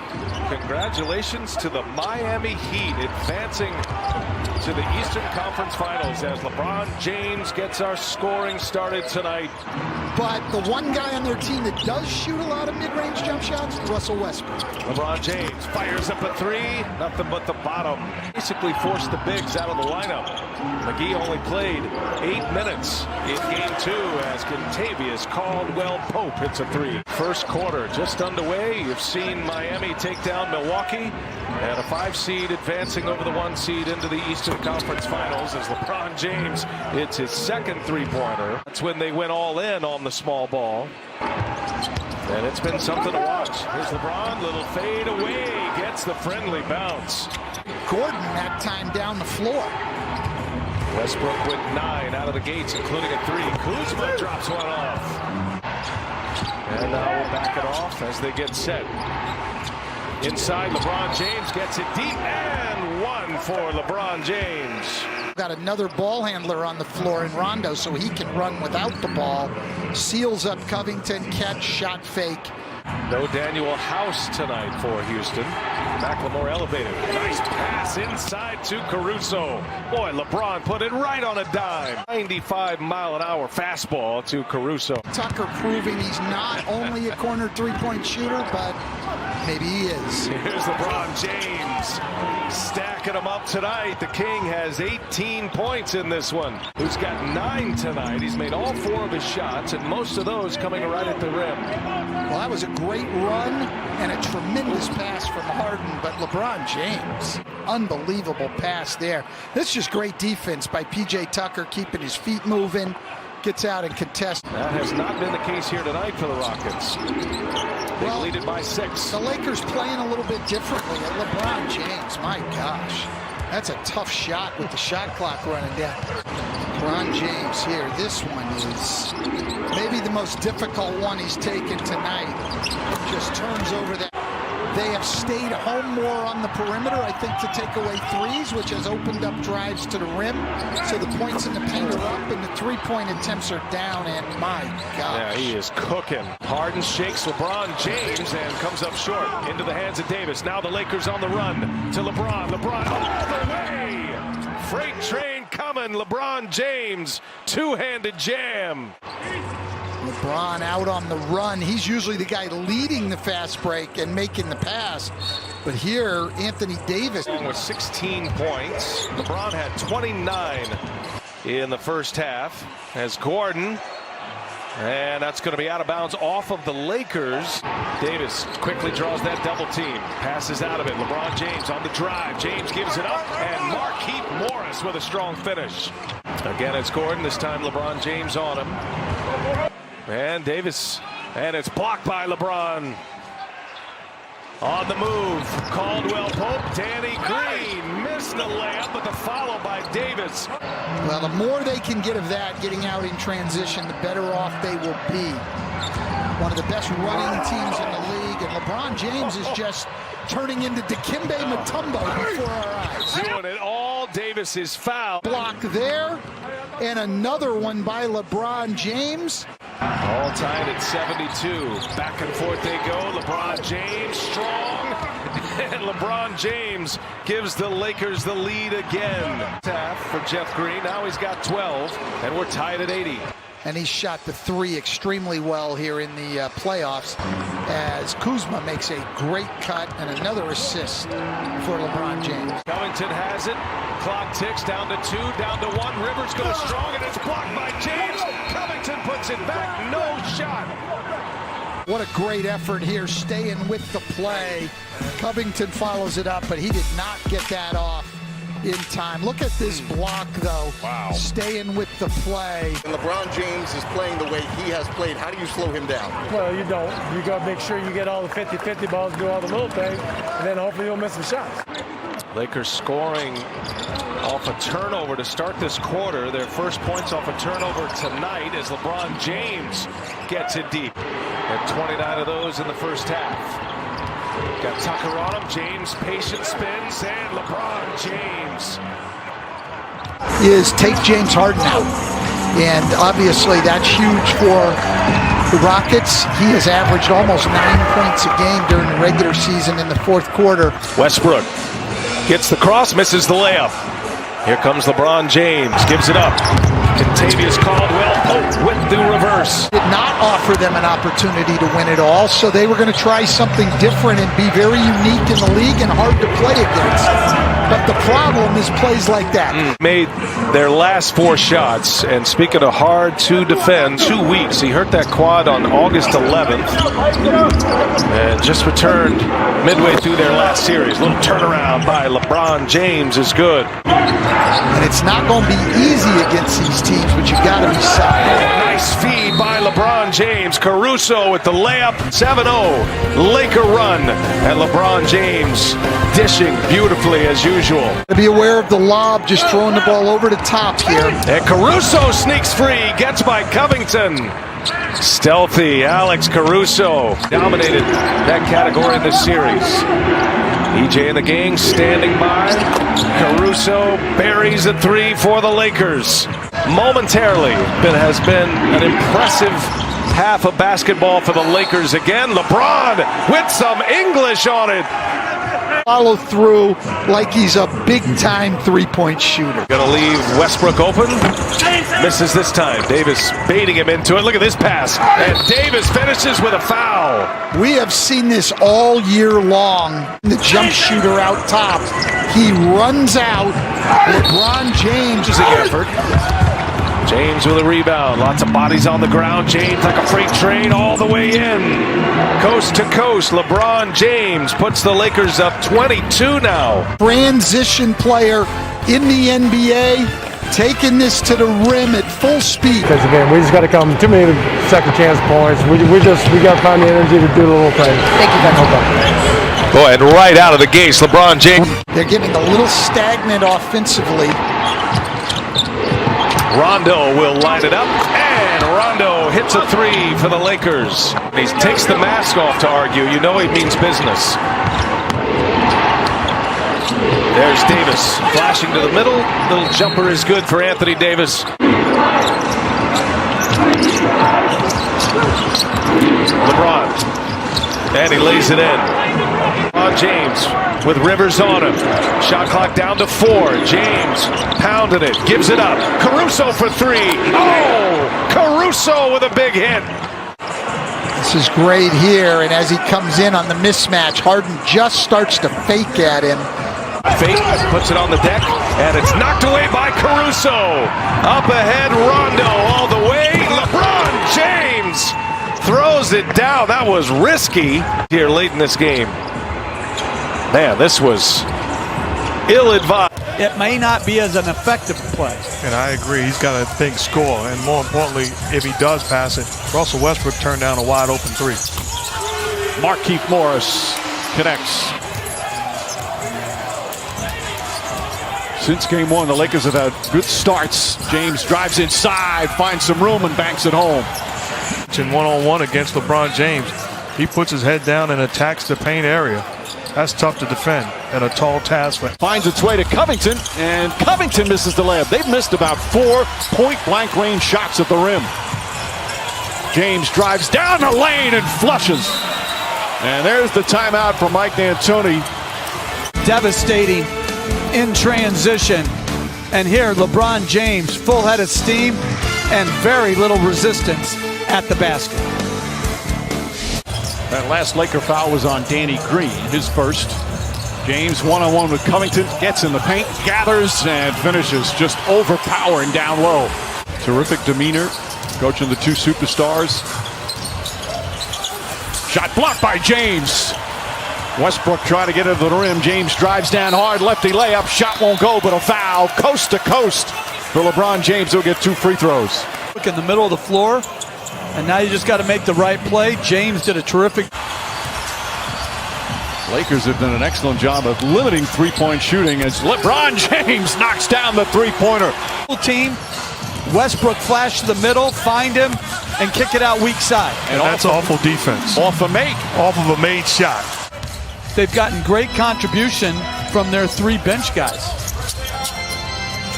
Congratulations to the Miami Heat advancing to the Eastern Conference Finals as LeBron James gets our scoring started tonight. But the one guy on their team that does shoot a lot of mid-range jump shots, Russell Westbrook. LeBron James fires up a 3, nothing but the bottom. Basically forced the bigs out of the lineup. McGee only played 8 minutes in game 2 as Kentavious Caldwell-Pope hits a 3. First quarter just underway. You've seen Miami take down Milwaukee and a 5 seed advancing over the 1 seed into the Eastern Conference Finals as LeBron James hits his second 3-pointer. That's when they went all in on the small ball. And it's been something to watch. Here's LeBron, little fade away, gets the friendly bounce. Gordon that time down the floor. Westbrook with 9 out of the gates, including a 3. Kuzma drops one off. And now we'll back it off as they get set. Inside, LeBron James gets it deep, and 1 for LeBron James. Got another ball handler on the floor in Rondo, so he can run without the ball. Seals up Covington, catch, shot fake. No Daniel House tonight for Houston. McLemore elevated. Nice pass inside to Caruso. Boy, LeBron put it right on a dime. 95-mile-an-hour fastball to Caruso. Tucker proving he's not only a corner three-point shooter, but maybe he is. Here's LeBron James stacking them up tonight. The King has 18 points in this one. Who's got 9 tonight. He's made all 4 of his shots, and most of those coming right at the rim. Well, that was a great run and a tremendous pass from Harden, but LeBron James, unbelievable pass there. This is just great defense by P.J. Tucker, keeping his feet moving, gets out and contests. That has not been the case here tonight for the Rockets. They lead it by 6. The Lakers playing a little bit differently. And LeBron James, my gosh, that's a tough shot with the shot clock running down. LeBron James here. This one is maybe the most difficult one he's taken tonight. Just turns over that. They have stayed home more on the perimeter, I think, to take away threes, which has opened up drives to the rim. So the points in the paint are up and the three-point attempts are down, and my God. Yeah, he is cooking. Harden shakes LeBron James and comes up short into the hands of Davis. Now the Lakers on the run to LeBron. LeBron all the way. Freight train coming. LeBron James, two-handed jam. LeBron out on the run. He's usually the guy leading the fast break and making the pass. But here, Anthony Davis. With 16 points. LeBron had 29 in the first half. As Gordon. And that's going to be out of bounds off of the Lakers. Davis quickly draws that double team. Passes out of it. LeBron James on the drive. James gives it up. And Markieff Morris with a strong finish. Again, it's Gordon. This time LeBron James on him. And Davis, and it's blocked by LeBron. On the move, Caldwell Pope, Danny Green missed the layup, but the follow by Davis. Well, the more they can get of that, getting out in transition, the better off they will be. One of the best running teams in the league, and LeBron James is just turning into Dikembe Mutombo before our eyes. Doing it all. Davis is fouled. Block there, and another one by LeBron James. All tied at 72. Back and forth they go. LeBron James strong. And LeBron James gives the Lakers the lead again. Half for Jeff Green. Now he's got 12. And we're tied at 80. And he shot the three extremely well here in the playoffs as Kuzma makes a great cut and another assist for LeBron James. Covington has it. Clock ticks down to 2, down to 1. Rivers goes strong and it's blocked by James. Covington puts it back. No shot. What a great effort here, staying with the play. Covington follows it up, but he did not get that off in time. Look at this block, though. Wow. Staying with the play. And LeBron James is playing the way he has played. How do you slow him down? Well, you don't. You got to make sure you get all the 50-50 balls, do all the little things, and then hopefully you'll miss some shots. Lakers scoring off a turnover to start this quarter. Their first points off a turnover tonight as LeBron James gets it deep. And 29 of those in the first half. Got Tucker on him. James patient spins, and LeBron James is take James Harden out. And obviously that's huge for the Rockets. He has averaged almost 9 points a game during the regular season in the fourth quarter. Westbrook gets the cross, misses the layup. Here comes LeBron James, gives it up. Contavious Caldwell Pope with the reverse. Did not offer them an opportunity to win it all, so they were going to try something different and be very unique in the league and hard to play against. But the problem is plays like that. Made their last 4 shots, and speaking of hard to defend, 2 weeks. He hurt that quad on August 11th and just returned midway through their last series. Little turnaround by LeBron James is good. And it's not going to be easy against these teams, but you got to be solid. Nice feed by LeBron James. Caruso with the layup. 7-0 Laker run, and LeBron James dishing beautifully as usual. To be aware of the lob, just throwing the ball over the top here. And Caruso sneaks free, gets by Covington. Stealthy Alex Caruso dominated that category in this series. EJ and the gang standing by. Caruso buries a 3 for the Lakers. Momentarily, has been an impressive half of basketball for the Lakers again. LeBron with some English on it. Follow through like he's a big-time three-point shooter. Gonna leave Westbrook open. Misses this time. Davis baiting him into it. Look at this pass. And Davis finishes with a foul. We have seen this all year long. The jump shooter out top. He runs out. LeBron James is the effort. James with a rebound. Lots of bodies on the ground. James like a freight train all the way in. Coast to coast. LeBron James puts the Lakers up 22 now. Transition player in the NBA. Taking this to the rim at full speed. Because again, we just got to come. Too many second chance points. We got to find the energy to do the little thing. Thank you, Ben. Boy, and right out of the gates, LeBron James. They're getting a little stagnant offensively. Rondo will line it up, and Rondo hits a three for the Lakers. He takes the mask off to argue. You know he means business. There's Davis flashing to the middle. Little jumper is good for Anthony Davis. LeBron, and he lays it in. LeBron James with Rivers on him. Shot clock down to 4. James pounding it, gives it up. Caruso for 3. Oh, Caruso with a big hit. This is great here, and as he comes in on the mismatch, Harden just starts to fake at him. Fake, puts it on the deck, and it's knocked away by Caruso. Up ahead, Rondo all the way. LeBron James throws it down. That was risky here late in this game. Man, this was ill-advised. It may not be as an effective play. And I agree. He's got to think score. And more importantly, if he does pass it, Russell Westbrook turned down a wide open 3. Markieff Morris connects. Since game 1, the Lakers have had good starts. James drives inside, finds some room, and banks it home. In one-on-one against LeBron James, he puts his head down and attacks the paint area. That's tough to defend and a tall task. Finds its way to Covington, and Covington misses the layup. They've missed about 4 point-blank range shots at the rim. James drives down the lane and flushes. And there's the timeout for Mike D'Antoni. Devastating in transition. And here, LeBron James, full head of steam and very little resistance at the basket. That last Laker foul was on Danny Green, his first. James one-on-one with Covington, gets in the paint, gathers, and finishes, just overpowering down low. Terrific demeanor, coaching the 2 superstars. Shot blocked by James. Westbrook trying to get it to the rim. James drives down hard, lefty layup, shot won't go, but a foul, coast to coast for LeBron James. He'll get 2 free throws. Look in the middle of the floor, and now you just got to make the right play. James did a terrific. Lakers have done an excellent job of limiting three-point shooting as LeBron James knocks down the three-pointer. Team, Westbrook flash to the middle, find him, and kick it out weak side. And that's awful defense. Off a make. Off of a made shot. They've gotten great contribution from their 3 bench guys.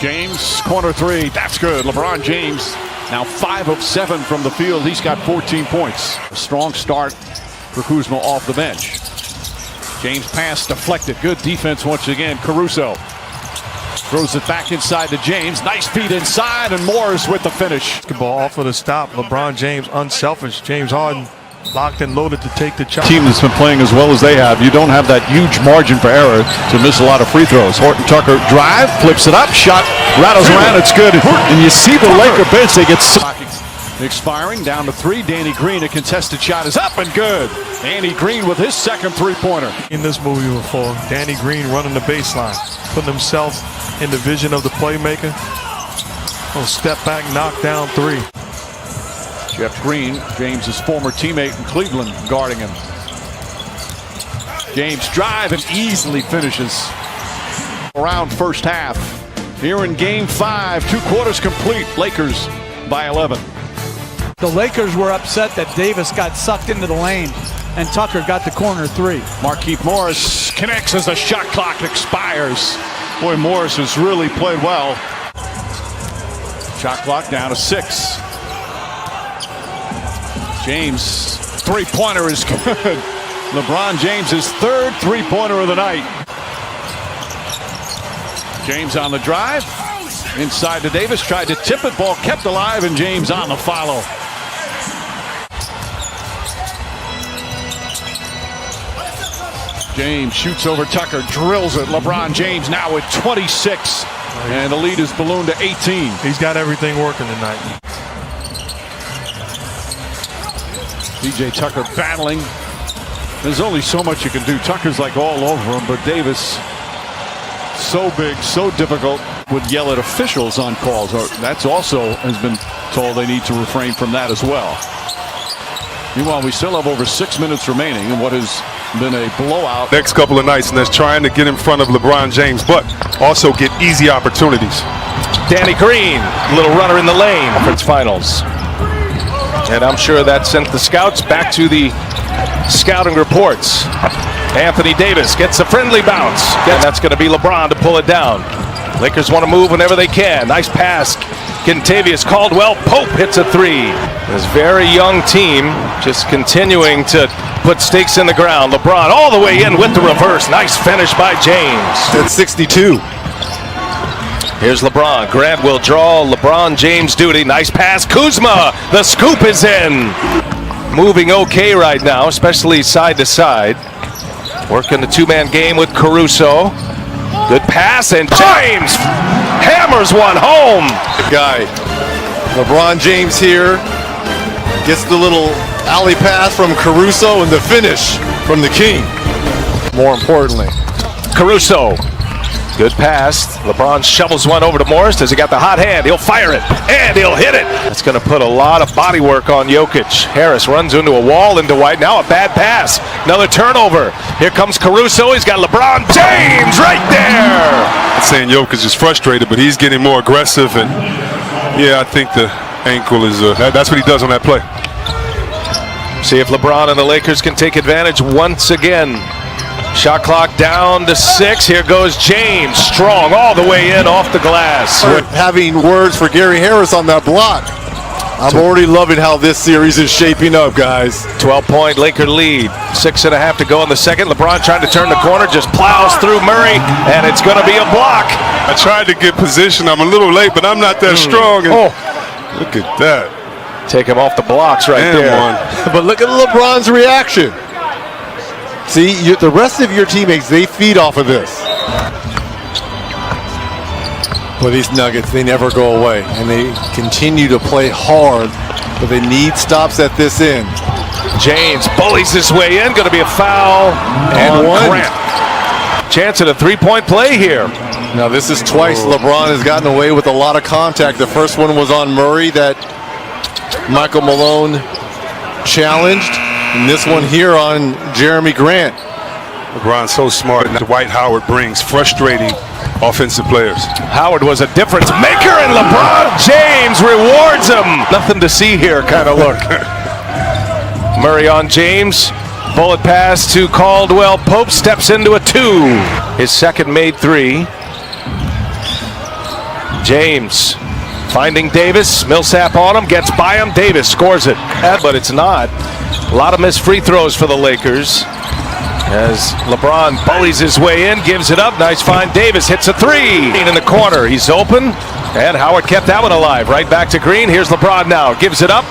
James, corner 3, that's good. LeBron James now 5 of 7 from the field. He's got 14 points. A strong start for Kuzma off the bench. James pass deflected. Good defense once again. Caruso throws it back inside to James. Nice feed inside, and Morris with the finish. Basketball off of the stop. LeBron James unselfish. James Harden locked and loaded to take the shot. Team that's been playing as well as they have, you don't have that huge margin for error to miss a lot of free throws. Horton Tucker drive, flips it up, shot rattles around, it's good. And you see the Laker bench, they get expiring, down to 3. Danny Green, a contested shot is up and good. Danny Green with his second three-pointer. In this movie before, Danny Green running the baseline, putting himself in the vision of the playmaker. Oh, step back, knock down 3. Jeff Green, James's former teammate in Cleveland, guarding him. James drive and easily finishes. Around first half. Here in game 5, 2 quarters complete. Lakers by 11. The Lakers were upset that Davis got sucked into the lane and Tucker got the corner 3. Markieff Morris connects as the shot clock expires. Boy, Morris has really played well. Shot clock down to 6. James, three-pointer is good. LeBron James' 3rd three-pointer of the night. James on the drive. Inside to Davis, tried to tip it, ball kept alive, and James on the follow. James shoots over Tucker, drills it. LeBron James now with 26, and the lead is ballooned to 18. He's got everything working tonight. PJ Tucker battling. There's only so much you can do. Tucker's like all over him, but Davis, so big, so difficult, would yell at officials on calls. That's also has been told they need to refrain from that as well. Meanwhile, we still have over 6 minutes remaining in what has been a blowout. Next couple of nights, and that's trying to get in front of LeBron James, but also get easy opportunities. Danny Green, little runner in the lane. Conference Finals. And I'm sure that sent the scouts back to the scouting reports. Anthony Davis gets a friendly bounce. And that's going to be LeBron to pull it down. Lakers want to move whenever they can. Nice pass. Kentavious Caldwell-Pope hits a three. This very young team just continuing to put stakes in the ground. LeBron all the way in with the reverse. Nice finish by James. That's 62. Here's LeBron. Grant will draw LeBron James duty. Nice pass. Kuzma. The scoop is in. Moving okay right now, especially side to side. Working the two-man game with Caruso. Good pass, and James hammers one home. Good guy. LeBron James here gets the little alley pass from Caruso and the finish from the King. More importantly, Caruso. Good pass. LeBron shovels one over to Morris. Does he got the hot hand? He'll fire it, and he'll hit it. That's going to put a lot of body work on Jokic. Harris runs into a wall into White. Now a bad pass. Another turnover. Here comes Caruso. He's got LeBron James right there. I'm saying Jokic is frustrated, but he's getting more aggressive. And, yeah, I think the ankle is that's what he does on that play. See if LeBron and the Lakers can take advantage once again. Shot clock down to 6. Here goes James. Strong all the way in off the glass. Having words for Gary Harris on that block. I'm already loving how this series is shaping up, guys. 12-point Laker lead. 6.5 to go in the second. LeBron trying to turn the corner. Just plows through Murray, and it's going to be a block. I tried to get position. I'm a little late, but I'm not that strong. And look at that. Take him off the blocks right there. But look at LeBron's reaction. See, the rest of your teammates, they feed off of this. But these Nuggets, they never go away, and they continue to play hard, but they need stops at this end. James bullies his way in. Going to be a foul and one. Grant. Chance at a three-point play here. Now, this is twice LeBron has gotten away with a lot of contact. The first one was on Murray that Michael Malone challenged. And this one here on Jeremy Grant. LeBron's so smart. And Dwight Howard brings frustrating offensive players. Howard was a difference maker, and LeBron James rewards him. Nothing to see here kind of look. Murray on James. Bullet pass to Caldwell-Pope. Steps into a 2. His second made 3. James finding Davis. Millsap on him. Gets by him. Davis scores it. But it's not. A lot of missed free throws for the Lakers as LeBron bullies his way in, gives it up. Nice find. Davis hits a 3 in the corner. He's open, and Howard kept that one alive. Right back to Green. Here's LeBron now. Gives it up,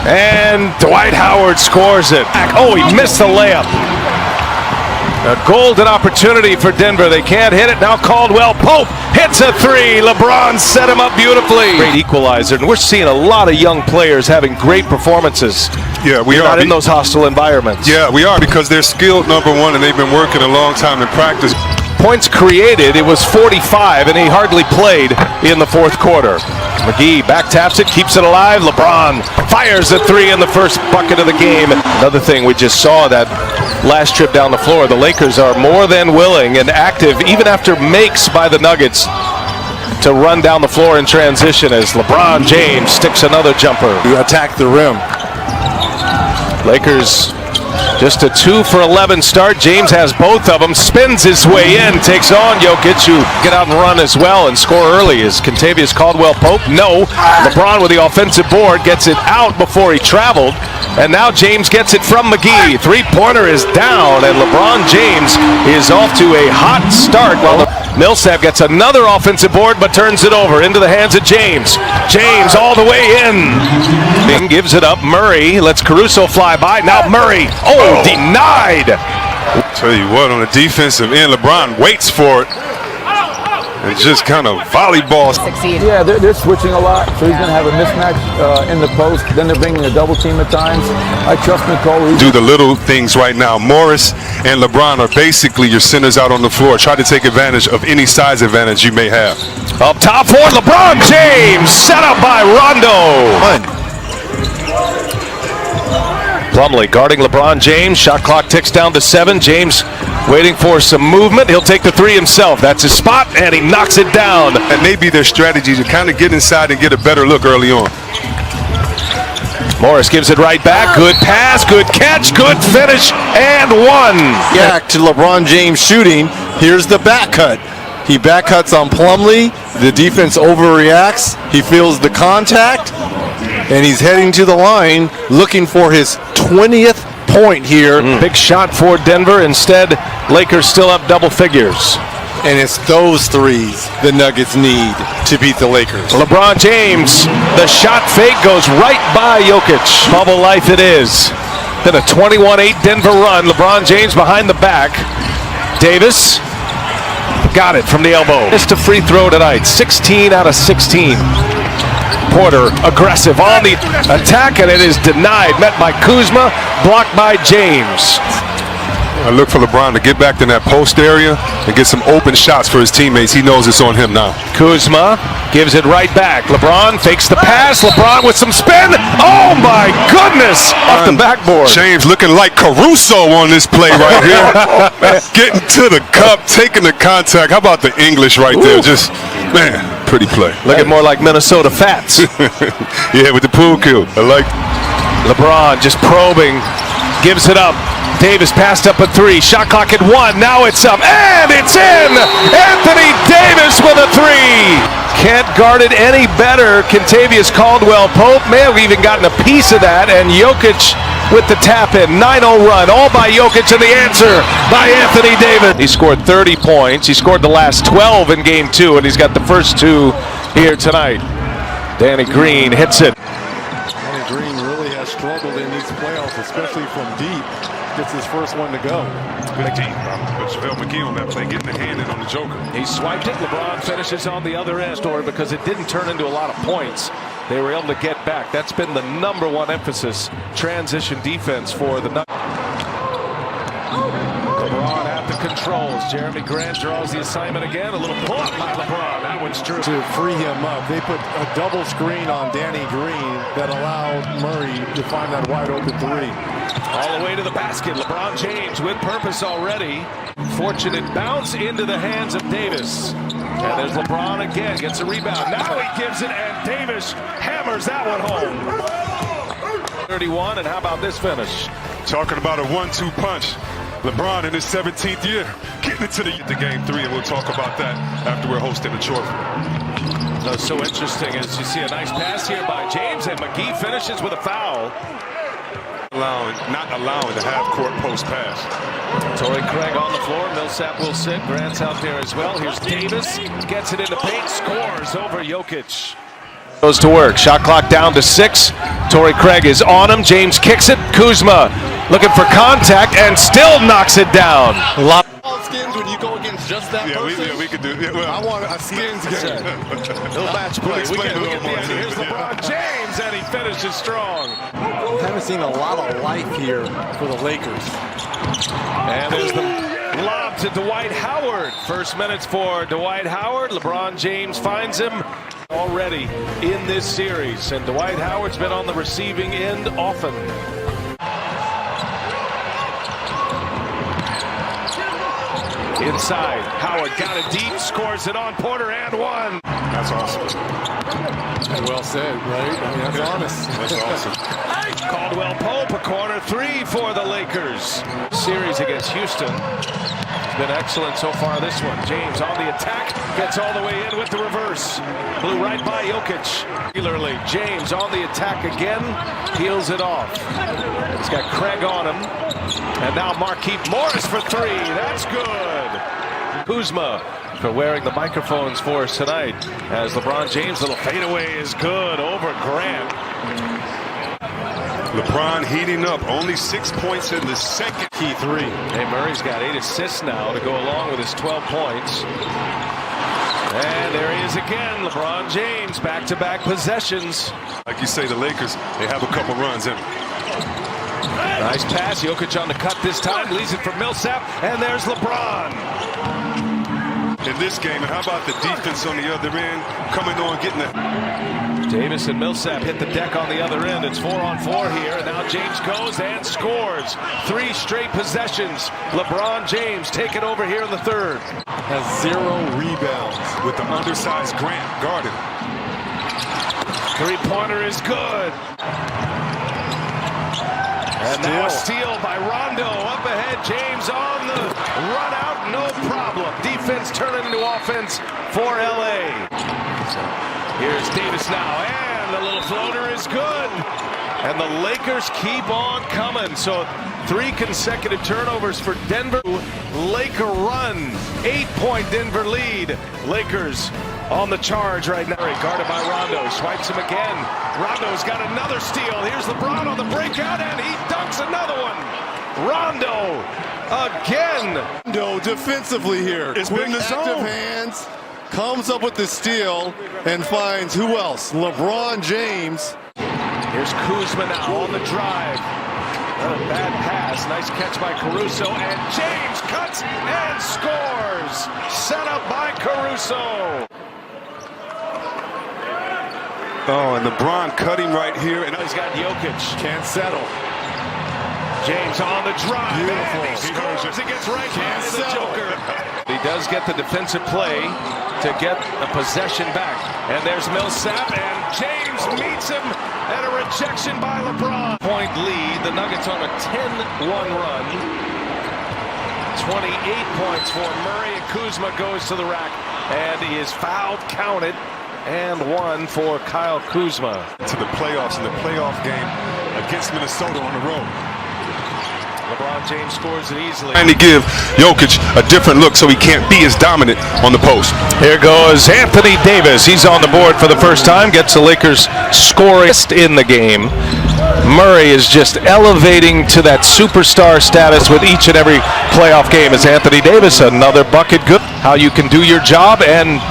and Dwight Howard scores it. Oh, he missed the layup. A golden opportunity for Denver. They can't hit it. Now Caldwell-Pope hits a 3. LeBron set him up beautifully. Great equalizer, and we're seeing a lot of young players having great performances. Yeah, we are. Not in those hostile environments. Yeah, we are, because they're skilled, number one, and they've been working a long time in practice. Points created, it was 45, and he hardly played in the fourth quarter. McGee back taps it, keeps it alive. LeBron fires a 3 in the first bucket of the game. Another thing we just saw that last trip down the floor, the Lakers are more than willing and active, even after makes by the Nuggets, to run down the floor in transition as LeBron James sticks another jumper. You attack the rim. Lakers just a 2 for 11 start. James has both of them, spins his way in, takes on Jokic, who get out and run as well and score early. Is Kentavious Caldwell-Pope? No. LeBron with the offensive board gets it out before he traveled, and now James gets it from McGee. Three-pointer is down, and LeBron James is off to a hot start while Millsap gets another offensive board but turns it over into the hands of James. James all the way in. Bing gives it up. Murray lets Caruso fly by. Now Murray. Oh, denied. Tell you what, on the defensive end, LeBron waits for it and just kind of volleyball. Yeah, they're switching a lot, so he's going to have a mismatch in the post. Then they're bringing a double team at times. I trust Nicole. Do the little things right now. Morris and LeBron are basically your centers out on the floor. Try to take advantage of any size advantage you may have. Up top for LeBron James, set up by Rondo. Plumlee guarding LeBron James. Shot clock ticks down to 7. James waiting for some movement. He'll take the 3 himself. That's his spot, and he knocks it down. And maybe their strategy to kind of get inside and get a better look early on. Morris gives it right back. Good pass, good catch, good finish, and 1. Back to LeBron James shooting. Here's the back cut. He back cuts on Plumlee. The defense overreacts. He feels the contact, and he's heading to the line looking for his 20th point here. Big shot for Denver. Instead, Lakers still up double figures. And it's those threes the Nuggets need to beat the Lakers. LeBron James, the shot fake goes right by Jokic. Bubble life it is. Then a 21-8 Denver run. LeBron James behind the back. Davis got it from the elbow. Missed a free throw tonight. 16 out of 16. Porter aggressive on the attack, and it is denied. Met by Kuzma, blocked by James. I look for LeBron to get back in that post area and get some open shots for his teammates. He knows it's on him now. Kuzma gives it right back. LeBron fakes the pass. LeBron with some spin. Oh my goodness! Off the backboard. James looking like Caruso on this play right here. Getting to the cup, taking the contact. How about the English right there? Just, man, pretty play. Looking more like Minnesota Fats. Yeah, with the pool cue. I like LeBron just probing. Gives it up. Davis passed up a 3. Shot clock at 1. Now it's up. And it's in! Anthony Davis with a 3. Can't guard it any better. Kentavious Caldwell-Pope may have even gotten a piece of that. And Jokic with the tap in. 9-0 run. All by Jokic, and the answer by Anthony Davis. He scored 30 points. He scored the last 12 in Game 2, and he's got the first 2 here tonight. Danny Green hits it. Danny Green really has struggled in these playoffs, especially from deep. Gets his first one to go. good deep. JaVale McGee on that play, getting the hand in on the Joker. He swiped it. LeBron finishes on the other end story because it didn't turn into a lot of points. They were able to get back. That's been the #1 emphasis. Transition defense for the Nuggets. LeBron at the controls. Jeremy Grant draws the assignment again. A little pull-up by LeBron. That one's true. To free him up, they put a double screen on Danny Green that allowed Murray to find that wide open 3. All the way to the basket. LeBron James with purpose already. Fortunate bounce into the hands of Davis. And there's LeBron again. Gets a rebound. Now he gives it, and Davis hammers that one home. 31, and how about this finish? Talking about a 1-2 punch. LeBron in his 17th year getting into the game 3, and we'll talk about that after we're hosting the trophy. So interesting as you see a nice pass here by James, and McGee finishes with a foul. Not allowing the half-court post pass. Torrey Craig on the floor. Millsap will sit. Grant's out there as well. Here's Davis. Gets it in the paint. Scores over Jokic. Goes to work. Shot clock down to 6. Torrey Craig is on him. James kicks it. Kuzma looking for contact and still knocks it down. A lot of skins when you go against just that person. We could do. Yeah, well, I want a skins game. No match play. We get the idea. Here's LeBron James, and he finishes strong. Haven't seen a lot of life here for the Lakers. And there's the lob to Dwight Howard. First minutes for Dwight Howard. LeBron James finds him already in this series, and Dwight Howard's been on the receiving end often. Inside, Howard got it deep, scores it on Porter, and one. That's awesome. Well said, right? I mean, that's honest. That's awesome. Caldwell-Pope, a corner 3 for the Lakers. Series against Houston. It's been excellent so far this one. James on the attack, gets all the way in with the reverse. Blew right by Jokic. Regularly, James on the attack again, peels it off. He's got Craig on him. And now Markieff Morris for 3. That's good. Kuzma for wearing the microphones for us tonight. As LeBron James' little fadeaway is good over Grant. LeBron heating up. Only 6 points in the second. Key 3. Hey, Murray's got 8 assists now to go along with his 12 points. And there he is again. LeBron James, back-to-back possessions. Like you say, the Lakers, they have a couple runs in them. Nice pass. Jokic on the cut this time. Leaves it for Millsap. And there's LeBron. in this game. And how about the defense on the other end coming on, getting the... Davis and Millsap hit the deck on the other end. It's 4-on-4 here. And now James goes and scores. 3 straight possessions. LeBron James taking over here in the third. Has 0 rebounds with the undersized Grant guarded. Three-pointer is good. And now a steal by Rondo. Up ahead, James on the run out. No problem. Defense turning into offense for LA. Here's Davis now. And the little floater is good. And the Lakers keep on coming. So 3 consecutive turnovers for Denver. Laker run. 8-point Denver lead. Lakers on the charge right now. Guarded by Rondo. Swipes him again. Rondo's got another steal. Here's LeBron on the breakout, and he dunks another one. Rondo again. Rondo defensively here. It's been the active zone. hands. Comes up with the steal and finds who else? LeBron James. Here's Kuzma now on the drive. What a bad pass. Nice catch by Caruso. And James cuts and scores. Set up by Caruso. Oh, and LeBron cutting right here. And he's got Jokic. Can't settle. James on the drive. Beautiful. And he scores. He gets right Can't behind the settle. Joker. He does get the defensive play to get a possession back. And there's Millsap, and James meets him, and a rejection by LeBron. Point lead. The Nuggets on a 10-1 run. 28 points for Murray, and Kuzma goes to the rack, and he is fouled, counted, and 1 for Kyle Kuzma. To the playoffs in the playoff game against Minnesota on the road. LeBron James scores it easily. Trying to give Jokic a different look so he can't be as dominant on the post. Here goes Anthony Davis. He's on the board for the first time. Gets the Lakers scoring in the game. Murray is just elevating to that superstar status with each and every playoff game. As Anthony Davis, another bucket. Good. How you can do your job and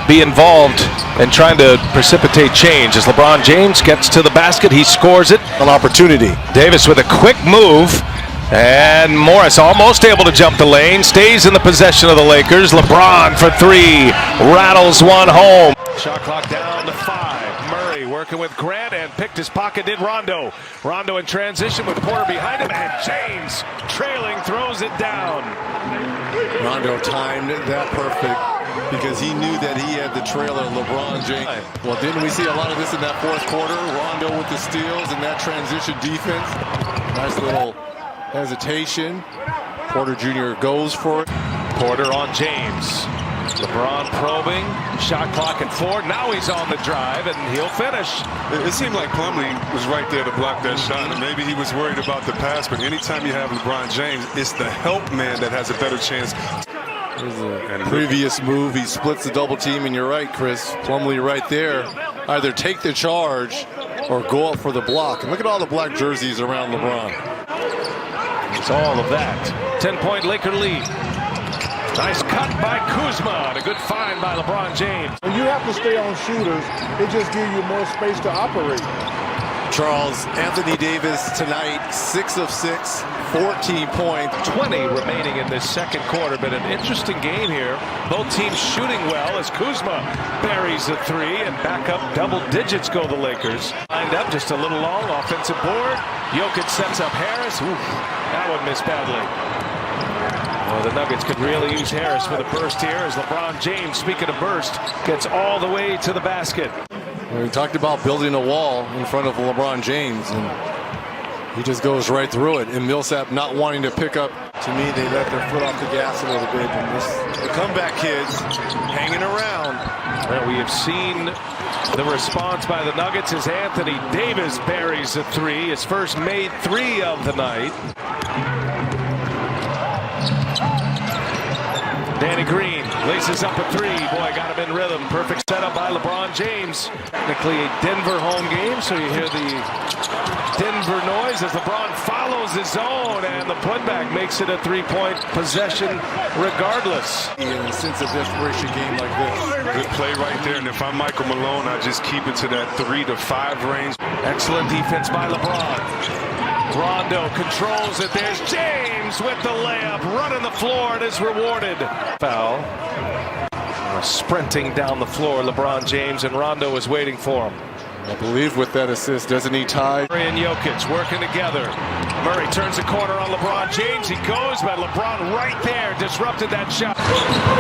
be involved in trying to precipitate change. As LeBron James gets to the basket, he scores it. An opportunity. Davis with a quick move. And Morris almost able to jump the lane. Stays in the possession of the Lakers. LeBron for 3. Rattles one home. Shot clock down to 5. Murray working with Grant and picked his pocket. Did Rondo. Rondo in transition with Porter behind him. And James trailing throws it down. Rondo timed that perfect because he knew that he had the trailer LeBron James. Well, didn't we see a lot of this in that fourth quarter? Rondo with the steals and that transition defense. Nice little hesitation. Porter Jr. goes for it. Porter on James. LeBron probing. Shot clock at 4. Now he's on the drive, and he'll finish. It seemed like Plumlee was right there to block that shot. And maybe he was worried about the pass, but anytime you have LeBron James, it's the help man that has a better chance. There's a previous move. He splits the double team, and you're right, Chris. Plumlee right there. Either take the charge or go up for the block. And look at all the black jerseys around LeBron. It's all of that. 10-point Laker lead. Nice cut by Kuzma. And a good find by LeBron James. When you have to stay on shooters, it just gives you more space to operate. Charles, Anthony Davis tonight, 6 of 6, 14 points. 20 remaining in this second quarter, but an interesting game here. Both teams shooting well as Kuzma buries a 3, and back up double digits go the Lakers. Lined up just a little long, offensive board. Jokic sets up Harris. Oof, that one missed badly. Well, the Nuggets could really use Harris for the burst here as LeBron James, speaking of burst, gets all the way to the basket. We talked about building a wall in front of LeBron James, and he just goes right through it. And Millsap not wanting to pick up. To me, they let their foot off the gas a little bit. And the comeback kids hanging around. Well, we have seen the response by the Nuggets as Anthony Davis buries a 3, his first made 3 of the night. Danny Green laces up a 3. Boy, got him in rhythm. Perfect setup by LeBron James. Technically a Denver home game, so you hear the Denver noise as LeBron follows his own, and the putback makes it a 3-point possession regardless. In a sense of desperation game like this. Good play right there, and if I'm Michael Malone, I just keep it to that 3 to 5 range. Excellent defense by LeBron. Rondo controls it. There's James with the layup. Running the floor and is rewarded. Foul. Sprinting down the floor, LeBron James, and Rondo is waiting for him. I believe with that assist, doesn't he tie? Murray and Jokic working together. Murray turns the corner on LeBron James. He goes, but LeBron right there disrupted that shot.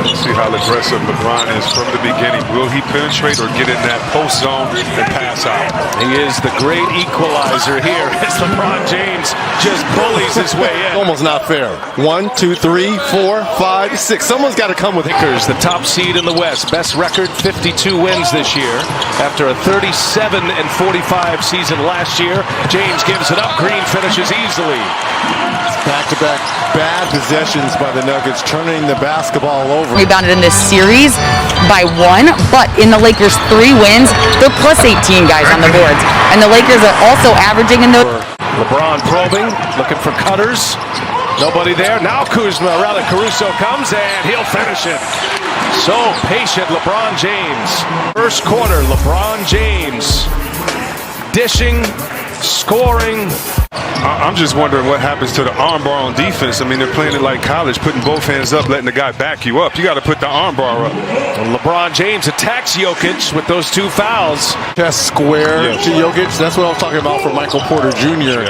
See how aggressive LeBron is from the beginning. Will he penetrate or get in that post zone and pass out? He is the great equalizer here as LeBron James just bullies his way in. Almost not fair. 1, 2, 3, 4, 5, 6. Someone's got to come with Lakers, the top seed in the West. Best record, 52 wins this year. After a 37-45 season last year, James gives it up. Green finishes easily. Back-to-back bad possessions by the Nuggets, turning the basketball over. Rebounded in this series by 1, but in the Lakers' 3 wins, they're plus 18 guys on the boards. And the Lakers are also averaging in those. LeBron probing, looking for cutters. Nobody there. Now Caruso comes and he'll finish it. So patient, LeBron James. First quarter, LeBron James dishing, scoring. I'm just wondering what happens to the armbar on defense. I mean, they're playing it like college, putting both hands up, letting the guy back you up. You got to put the armbar up. And LeBron James attacks Jokic with those 2 fouls. Test square to Jokic. That's what I was talking about for Michael Porter Jr.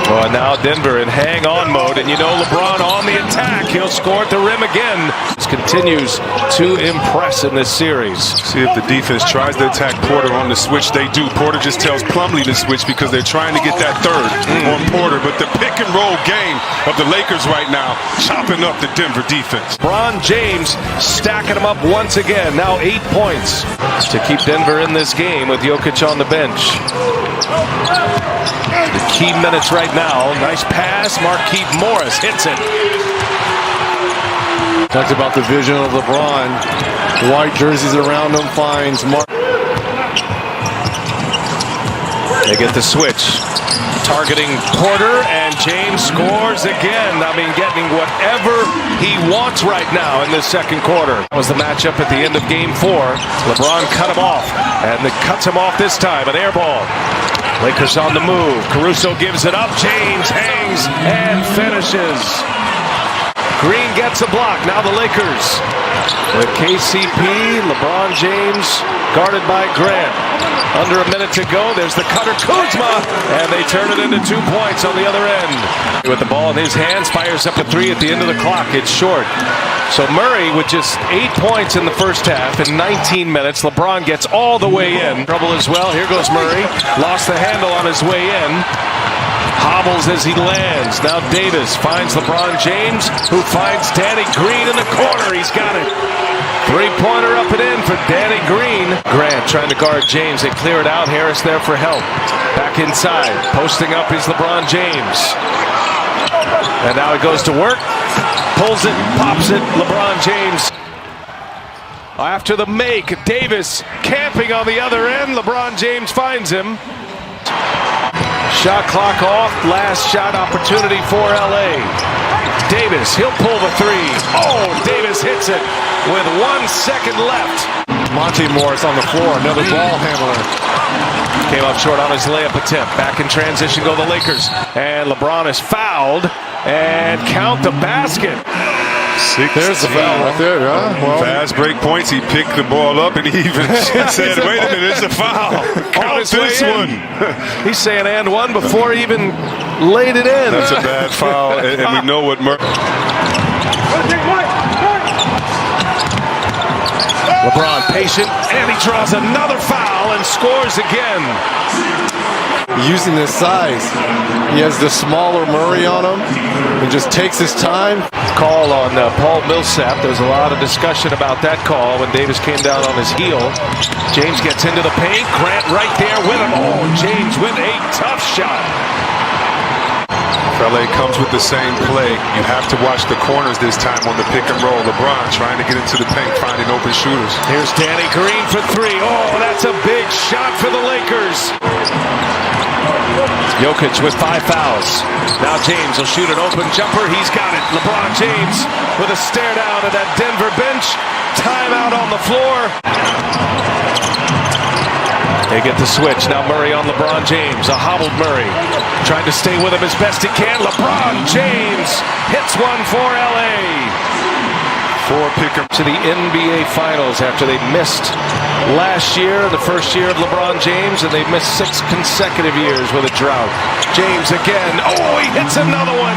Well, now Denver in hang-on mode, and you know LeBron on the attack. He'll score at the rim again. This continues to impress in this series. See if the defense tries to attack Porter on the switch. They do. Porter just tells Plumlee to switch because they're trying to get that third on Porter. But the pick-and-roll game of the Lakers right now, chopping up the Denver defense. LeBron James stacking them up once again. Now 8 points to keep Denver in this game with Jokic on the bench. The key minutes right now. Nice pass. Marquise Morris hits it. Talked about the vision of LeBron. White jerseys around him, finds Mark. They get the switch. Targeting Porter, and James scores again. I mean, getting whatever he wants right now in this second quarter. That was the matchup at the end of game 4. LeBron cut him off, and it cuts him off this time. An air ball. Lakers on the move. Caruso gives it up. James hangs and finishes. Green gets a block. Now the Lakers with KCP, LeBron James guarded by Grant. Under a minute to go. There's the cutter, Kuzma, and they turn it into 2 points on the other end. With the ball in his hands, fires up a 3 at the end of the clock. It's short. So Murray with just 8 points in the first half in 19 minutes. LeBron gets all the way in. Trouble as well. Here goes Murray. Lost the handle on his way in. Hobbles as he lands. Now Davis finds LeBron James, who finds Danny Green in the corner. He's got it. 3-pointer up and in for Danny Green. Grant trying to guard James. They clear it out. Harris there for help. Back inside. Posting up is LeBron James. And now he goes to work. Pulls it, pops it. LeBron James. After the make, Davis camping on the other end. LeBron James finds him. Shot clock off. Last shot opportunity for LA. Davis, he'll pull the 3. Oh, Davis hits it with 1 second left. Monte Morris on the floor, another ball handler. Came up short on his layup attempt. Back in transition go the Lakers. And LeBron is fouled. And count the basket. There's the foul right there. Well, fast break points. He picked the ball up and he even said, wait a minute, it's a foul. Count this one. He's saying and one before he even laid it in. That's a bad foul, and we know what LeBron patient, and he draws another foul and scores again. Using his size, he has the smaller Murray on him and just takes his time. Call on Paul Millsap. There was a lot of discussion about that call when Davis came down on his heel. James gets into the paint. Grant right there with him. Oh, James with a tough shot. LA comes with the same play. You have to watch the corners this time on the pick and roll. LeBron trying to get into the paint, finding open shooters. Here's Danny Green for 3. Oh, that's a big shot for the Lakers. Jokic with 5 fouls. Now James will shoot an open jumper. He's got it. LeBron James with a stare down at that Denver bench. Timeout on the floor. They get the switch. Now Murray on LeBron James. A hobbled Murray. Trying to stay with him as best he can. LeBron James hits one for LA. 4 pick to the NBA Finals after they missed last year, the first year of LeBron James, and they've missed 6 consecutive years with a drought. James again. Oh, he hits another one.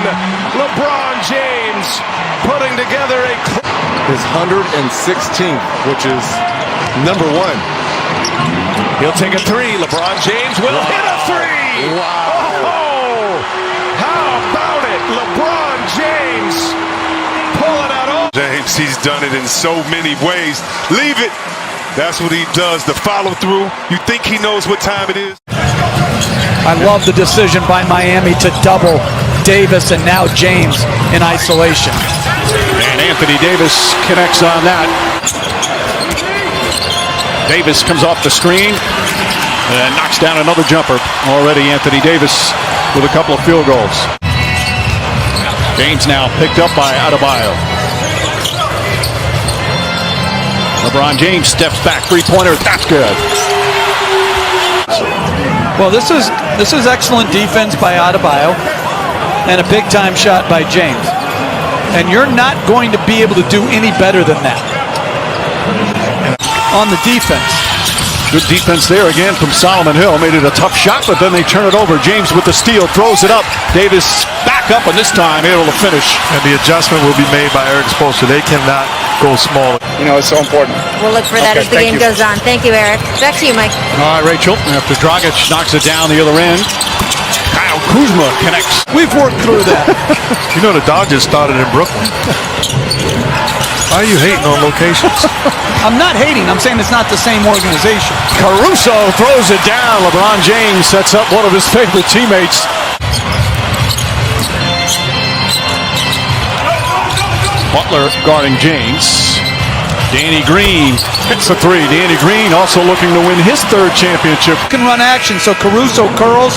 LeBron James putting together his 116th, which is number 1. He'll take a 3. LeBron James will hit a 3. Wow. Oh, how about it? LeBron James pulling out all. James, he's done it in so many ways. Leave it. That's what he does, the follow through. You think he knows what time it is? I love the decision by Miami to double Davis and now James in isolation. And Anthony Davis connects on that. Davis comes off the screen and knocks down another jumper. Already Anthony Davis with a couple of field goals. James now picked up by Adebayo. LeBron James steps back, 3-pointer, that's good. Well, this is excellent defense by Adebayo and a big-time shot by James. And you're not going to be able to do any better than that on the defense. Good defense there again from Solomon Hill. Made it a tough shot, but then they turn it over. James with the steal, throws it up. Davis back up, and this time able to finish. And the adjustment will be made by Eric Spoelstra. They cannot go small. You know, it's so important. We'll look for that as the game goes on. Thank you, Eric. Back to you, Mike. All right, Rachel. After Dragic knocks it down the other end, Kyle Kuzma connects. We've worked through that. You know, the Dodgers started in Brooklyn. Why are you hating on locations? I'm not hating. I'm saying it's not the same organization. Caruso throws it down. LeBron James sets up one of his favorite teammates. Butler guarding James. Danny Green hits a 3. Danny Green also looking to win his 3rd championship. Can run action, so Caruso curls.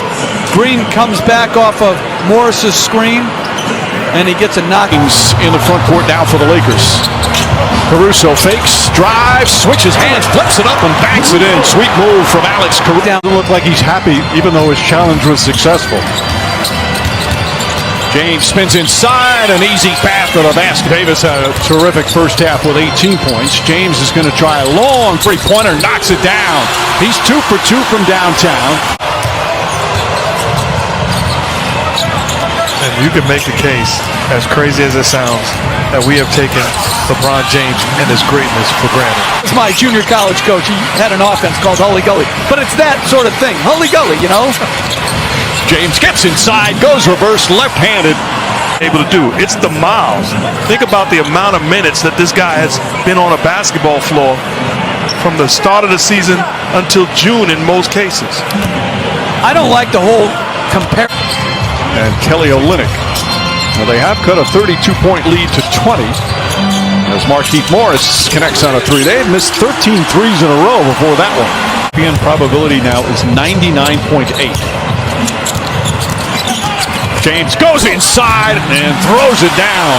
Green comes back off of Morris's screen, and he gets a knock. In the front court now for the Lakers. Caruso fakes, drives, switches hands, flips it up, and banks it in. Sweet move from Alex Caruso. Doesn't look like he's happy, even though his challenge was successful. James spins inside, an easy path to the basket. Davis had a terrific first half with 18 points. James is going to try a long 3-pointer, knocks it down. He's 2 for 2 from downtown. And you can make the case, as crazy as it sounds, that we have taken LeBron James and his greatness for granted. It's my junior college coach. He had an offense called Hully Gully. But it's that sort of thing. Hully Gully, you know? James gets inside, goes reverse, left-handed. Able to do. It's the miles. Think about the amount of minutes that this guy has been on a basketball floor from the start of the season until June in most cases. I don't like the whole comparison. And Kelly Olynyk. Well, they have cut a 32-point lead to 20 as Markieff Morris connects on a 3. They had missed 13 threes in a row before that one. The probability now is 99.8. James goes inside and throws it down.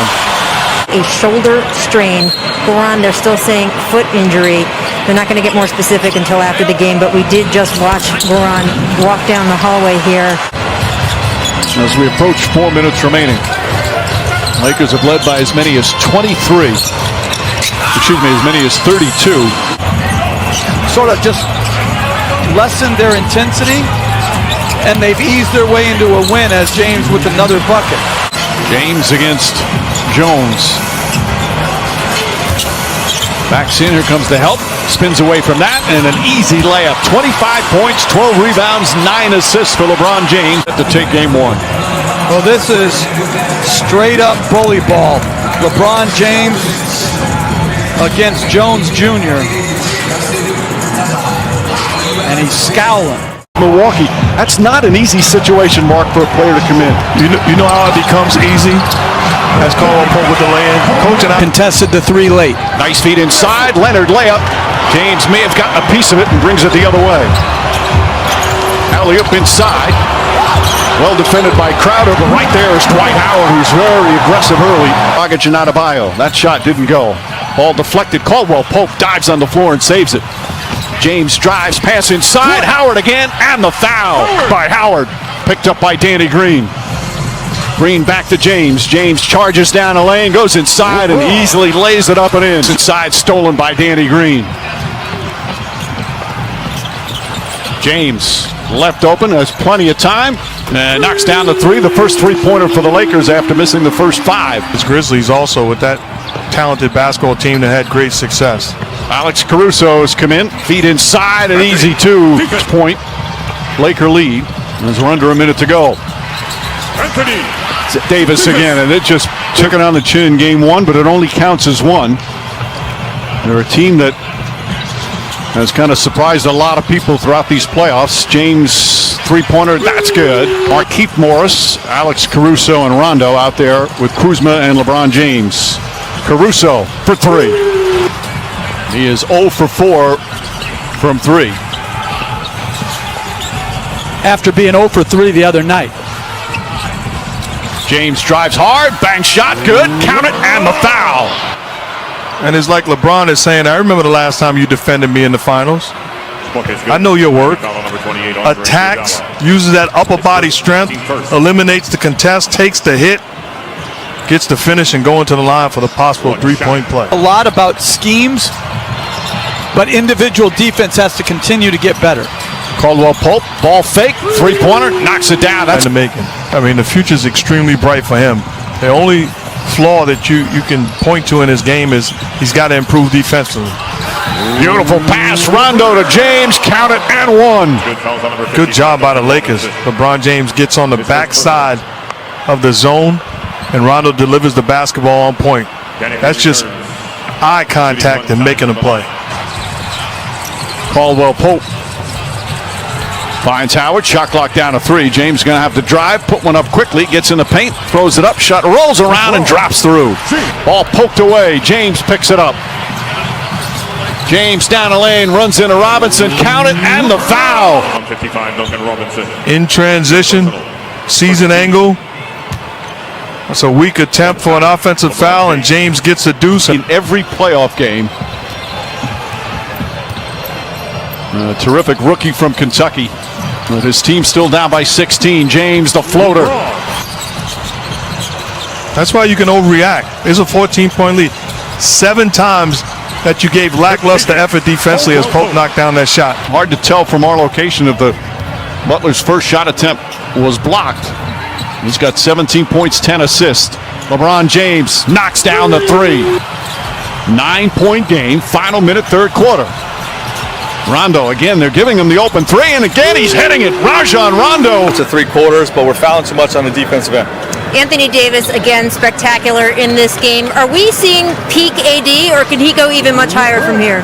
A shoulder strain. Goran, they're still saying foot injury. They're not going to get more specific until after the game, but we did just watch Goran walk down the hallway here. As we approach 4 minutes remaining, Lakers have led by as many as 23. Excuse me, as many as 32. Sort of just lessened their intensity, and they've eased their way into a win as James with another bucket. James against Jones. Backs in, here comes the help. Spins away from that, and an easy layup. 25 points, 12 rebounds, 9 assists for LeBron James to take game 1. Well, this is straight up bully ball. LeBron James against Jones Jr. And he's scowling. Milwaukee, that's not an easy situation, Mark, for a player to come in. You know how it becomes easy? As Caldwell Pope with the lay-in. Coach and I contested the 3 late. Nice feed inside. Leonard layup. James may have gotten a piece of it and brings it the other way. Alley-oop inside. Well defended by Crowder, but right there is Dwight Howard, who's very aggressive early. Dragic and Adebayo. That shot didn't go. Ball deflected. Caldwell Pope dives on the floor and saves it. James drives, pass inside. Howard again, and the foul by Howard. Picked up by Danny Green. Green back to James. James charges down the lane, goes inside and easily lays it up and in. Inside, stolen by Danny Green. James left open, has plenty of time, and knocks down the three. The first three-pointer for the Lakers after missing the first five. It's Grizzlies also with that talented basketball team that had great success. Alex Caruso's come in, feet inside, an easy two-point Laker lead as we're under a minute to go. Anthony Davis again, and it just took it on the chin game one, but it only counts as one. They're a team that has kind of surprised a lot of people throughout these playoffs. James three-pointer, that's good. Markieff Morris, Alex Caruso, and Rondo out there with Kuzma and LeBron James. Caruso for three. He is 0 for 4 from three. After being 0 for 3 the other night. James drives hard, bang shot, good, count it, and the foul. And it's like LeBron is saying, I remember the last time you defended me in the finals. I know your work. Attacks, uses that upper body strength, eliminates the contest, takes the hit, gets the finish, and going to the line for the possible three-point play. A lot about schemes, but individual defense has to continue to get better. Caldwell Pope, ball fake, three-pointer, knocks it down. That's the making. I mean, the future's extremely bright for him. The only flaw that you can point to in his game is he's got to improve defensively. Beautiful pass, Rondo to James, count it, and one. Good job by the Lakers. LeBron James gets on the backside of the zone, and Rondo delivers the basketball on point. That's just eye contact and making a play. Caldwell Pope finds Howard, shot clock down to three. James going to have to drive, put one up quickly, gets in the paint, throws it up, shot rolls around and drops through. Ball poked away, James picks it up. James down the lane, runs into Robinson, count it, and the foul. 55, Duncan Robinson. In transition, season angle. That's a weak attempt for an offensive foul, and James gets a deuce. In every playoff game. A terrific rookie from Kentucky. But his team still down by 16. James, the floater. That's why you can overreact. It's a 14-point lead. 7 times that you gave lackluster effort defensively as Pope knocked down that shot. Hard to tell from our location if the Butler's first shot attempt was blocked. He's got 17 points, 10 assists. LeBron James knocks down the three. 9-point game, final minute, third quarter. Rondo, again, they're giving him the open three, and again, he's hitting it. Rajon Rondo. It's a three quarters, but we're fouling too much on the defensive end. Anthony Davis, again, spectacular in this game. Are we seeing peak AD, or can he go even much higher from here?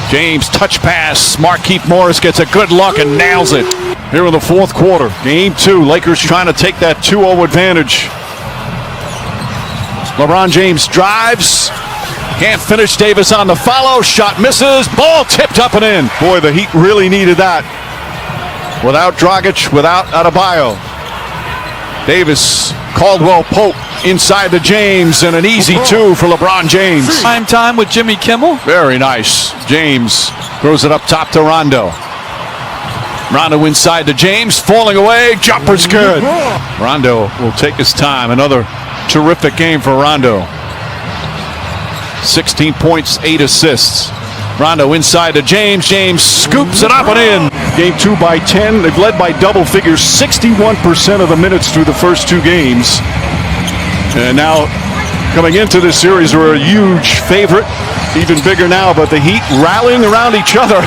James, touch pass. Markieff Morris gets a good look and nails it. Here in the fourth quarter, game 2. Lakers trying to take that 2-0 advantage. LeBron James drives. Can't finish. Davis on the follow. Shot misses. Ball tipped up and in. Boy, the Heat really needed that. Without Dragic, without Adebayo. Davis, Caldwell Pope inside the James, and an easy two for LeBron James. Prime time with Jimmy Kimmel. Very nice. James throws it up top to Rondo. Rondo inside to James, falling away. Jumper's good. Rondo will take his time. Another terrific game for Rondo. 16 points, 8 assists. Rondo inside to James. James scoops it up and in. Game 2 by 10. They've led by double figures 61% of the minutes through the first 2 games. And now coming into this series, they're a huge favorite. Even bigger now, but the Heat rallying around each other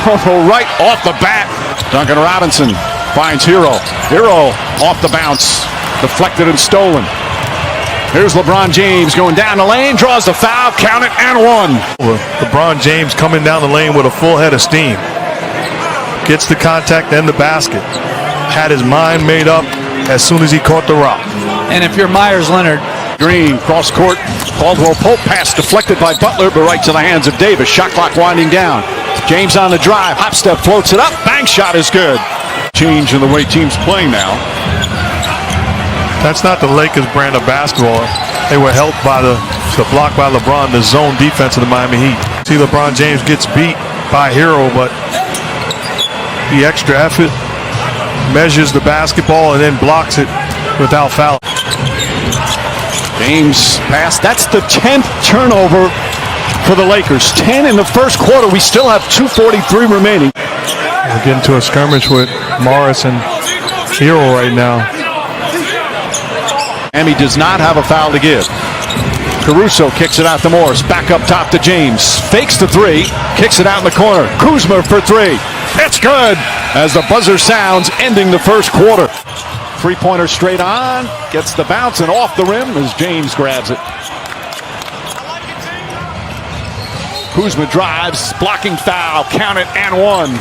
right off the bat. Duncan Robinson finds Hero. Hero off the bounce. Deflected and stolen. Here's LeBron James going down the lane, draws the foul, count it, and one. LeBron James coming down the lane with a full head of steam. Gets the contact and the basket. Had his mind made up as soon as he caught the rock. And if you're Myers Leonard. Green, cross court, Caldwell Pope pass deflected by Butler, but right to the hands of Davis. Shot clock winding down. James on the drive, hop step, floats it up, bank shot is good. Change in the way teams playing now. That's not the Lakers brand of basketball. They were helped by the block by LeBron, the zone defense of the Miami Heat. See, LeBron James gets beat by Hero, but the extra effort measures the basketball and then blocks it without foul. James pass. That's the 10th turnover for the Lakers. 10 in the first quarter. We still have 2:43 remaining. We're getting to a skirmish with Morris and Hero right now. Miami does not have a foul to give. Caruso kicks it out to Morris. Back up top to James. Fakes the three. Kicks it out in the corner. Kuzma for three. It's good as the buzzer sounds, ending the first quarter. Three-pointer straight on. Gets the bounce and off the rim as James grabs it. Kuzma drives. Blocking foul. Count it and one.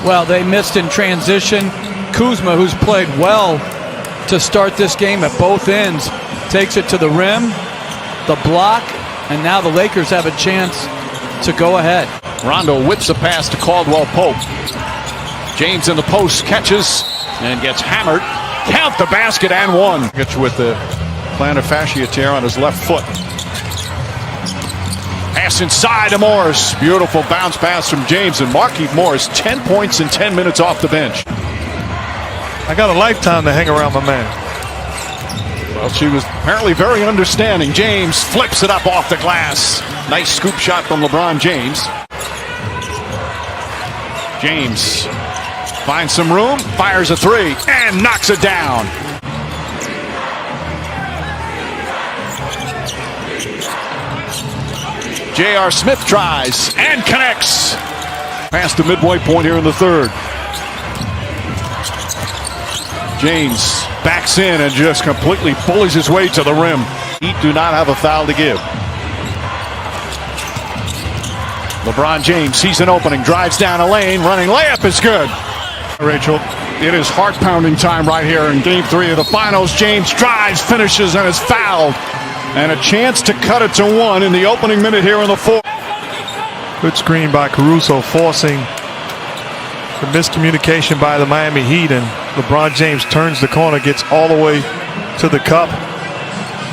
Well, they missed in transition. Kuzma, who's played well to start this game at both ends, takes it to the rim, the block, and now the Lakers have a chance to go ahead. Rondo whips a pass to Caldwell Pope. James in the post catches and gets hammered. Count the basket and one. Gets with the plantar fascia tear on his left foot. Pass inside to Morris. Beautiful bounce pass from James, and Markieff Morris, 10 points in 10 minutes off the bench. I got a lifetime to hang around my man. Well, she was apparently very understanding. James flips it up off the glass. Nice scoop shot from LeBron James. James finds some room, fires a three, and knocks it down. J.R. Smith tries and connects. Past the midway point here in the third. James backs in and just completely bullies his way to the rim. Heat do not have a foul to give. LeBron James sees an opening, drives down a lane, running layup is good. Rachel, it is heart-pounding time right here in Game 3 of the Finals. James drives, finishes, and is fouled. And a chance to cut it to one in the opening minute here in the fourth. Good screen by Caruso, forcing the miscommunication by the Miami Heat, and LeBron James turns the corner, gets all the way to the cup,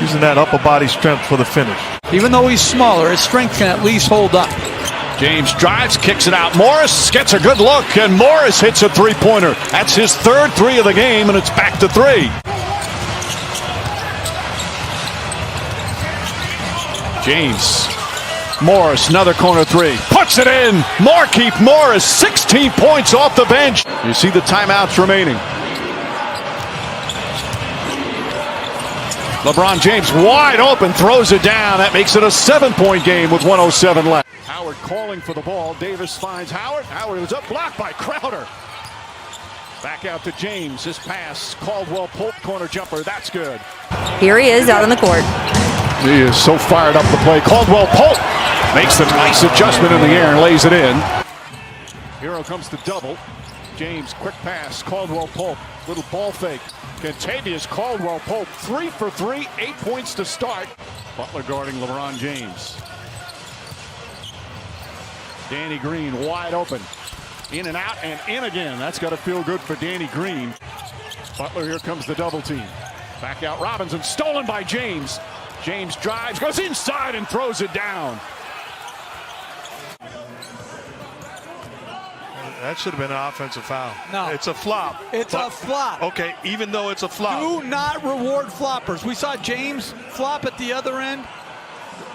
using that upper body strength for the finish. Even though he's smaller, his strength can at least hold up. James drives, kicks it out. Morris gets a good look, and Morris hits a three-pointer. That's his third three of the game, and it's back to three. James. Morris, another corner three. Puts it in. Markieff Morris, 16 points off the bench. You see the timeouts remaining. LeBron James wide open, throws it down. That makes it a 7-point game with 1:07 left. Howard calling for the ball. Davis finds Howard. Howard is up, blocked by Crowder. Back out to James. His pass. Caldwell Pope corner jumper. That's good. Here he is out on the court. He is so fired up the play. Caldwell Pope makes the nice adjustment in the air and lays it in. Hero comes to double. James, quick pass. Caldwell Pope, little ball fake. Contavious Caldwell Pope, 3 for 3, 8 points to start. Butler guarding LeBron James. Danny Green wide open. In and out and in again. That's got to feel good for Danny Green. Butler, here comes the double team. Back out Robinson, stolen by James. James drives, goes inside and throws it down. That should have been an offensive foul. No. It's a flop. It's a flop. Okay, even though it's a flop. Do not reward floppers. We saw James flop at the other end.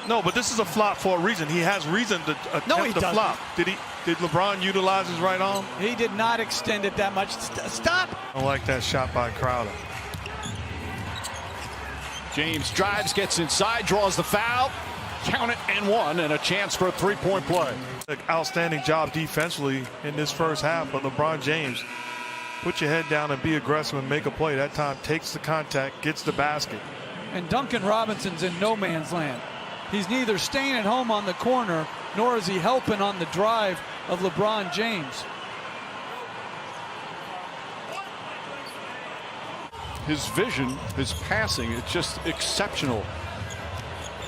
No, but this is a flop for a reason. He has reason to attempt the flop. Did LeBron utilize his right arm? He did not extend it that much. Stop. I don't like that shot by Crowder. James drives, gets inside, draws the foul. Count it and one, and a chance for a three-point play. Outstanding job defensively in this first half, but LeBron James, put your head down and be aggressive and make a play. That time takes the contact, gets the basket. And Duncan Robinson's in no man's land. He's neither staying at home on the corner, nor is he helping on the drive of LeBron James. His vision, his passing, it's just exceptional.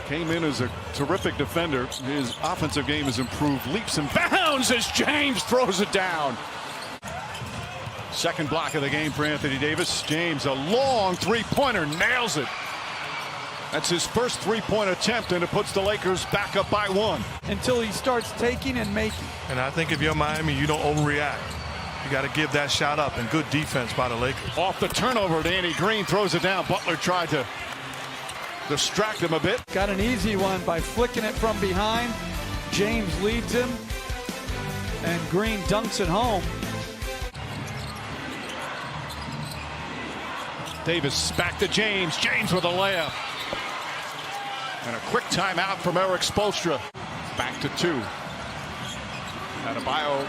Came in as a terrific defender. His offensive game has improved. Leaps and bounds as James throws it down. Second block of the game for Anthony Davis. James, a long three-pointer, nails it. That's his first three-point attempt, and it puts the Lakers back up by one. Until he starts taking and making. And I think if you're Miami, you don't overreact. You got to give that shot up, and good defense by the Lakers. Off the turnover, Danny Green throws it down. Butler tried to distract him a bit. Got an easy one by flicking it from behind. James leads him, and Green dunks it home. Davis back to James. James with a layup. And a quick timeout from Eric Spoelstra. Back to 2. Adebayo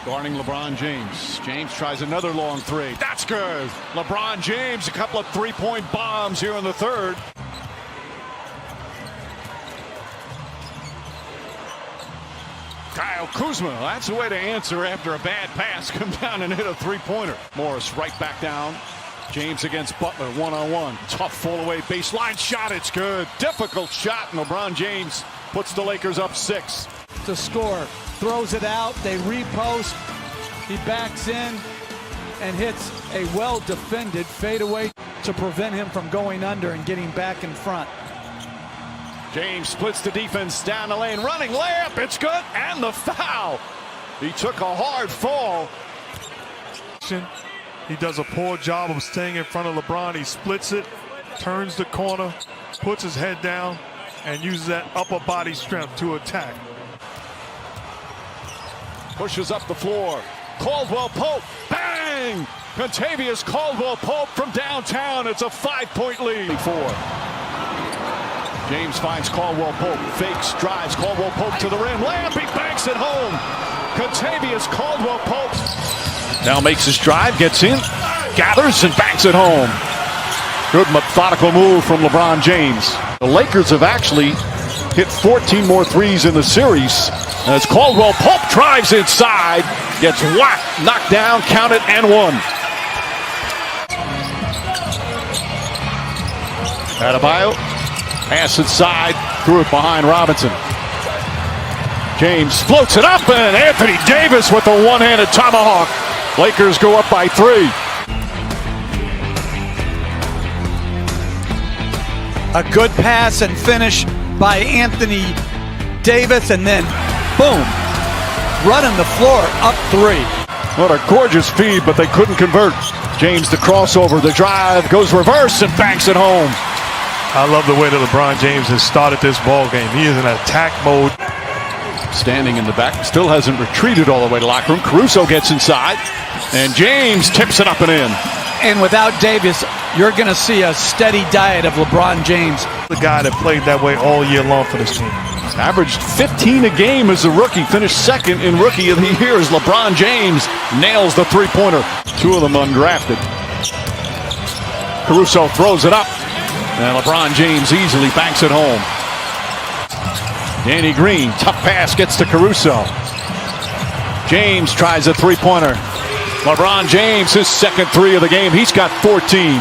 guarding LeBron James. James tries another long 3. That's good. LeBron James, a couple of three-point bombs here in the third. Kyle Kuzma, that's the way to answer after a bad pass. Come down and hit a three-pointer. Morris right back down. James against Butler, one-on-one. Tough fall-away baseline shot. It's good. Difficult shot, and LeBron James puts the Lakers up 6. To score, throws it out. They repost. He backs in and hits a well-defended fadeaway to prevent him from going under and getting back in front. James splits the defense down the lane. Running layup. It's good. And the foul. He took a hard fall. He does a poor job of staying in front of LeBron. He splits it, turns the corner, puts his head down, and uses that upper body strength to attack. Pushes up the floor. Caldwell Pope. Bang! Contavious Caldwell Pope from downtown. It's a 5-point lead. 4. James finds Caldwell Pope. Fakes, drives. Caldwell Pope to the rim. Layup. He banks it home. Contavious Caldwell Pope. Now makes his drive, gets in, gathers, and banks it home. Good methodical move from LeBron James. The Lakers have actually hit 14 more threes in the series. As Caldwell Pope drives inside, gets whacked, knocked down, counted, and won. Adebayo, pass inside, threw it behind Robinson. James floats it up, and Anthony Davis with a one-handed tomahawk. Lakers go up by 3. A good pass and finish by Anthony Davis, and then boom, running the floor up 3. What a gorgeous feed, but they couldn't convert. James the crossover, the drive, goes reverse and banks it home. I love the way that LeBron James has started this ball game. He is in attack mode. Standing in the back, still hasn't retreated all the way to locker room. Caruso gets inside, and James tips it up and in. And without Davis, you're going to see a steady diet of LeBron James. The guy that played that way all year long for this team. Averaged 15 a game as a rookie. Finished second in Rookie of the Year as LeBron James nails the three-pointer. 2 of them undrafted. Caruso throws it up, and LeBron James easily banks it home. Danny Green, tough pass, gets to Caruso. James tries a three-pointer. LeBron James, his second 3 of the game. He's got 14.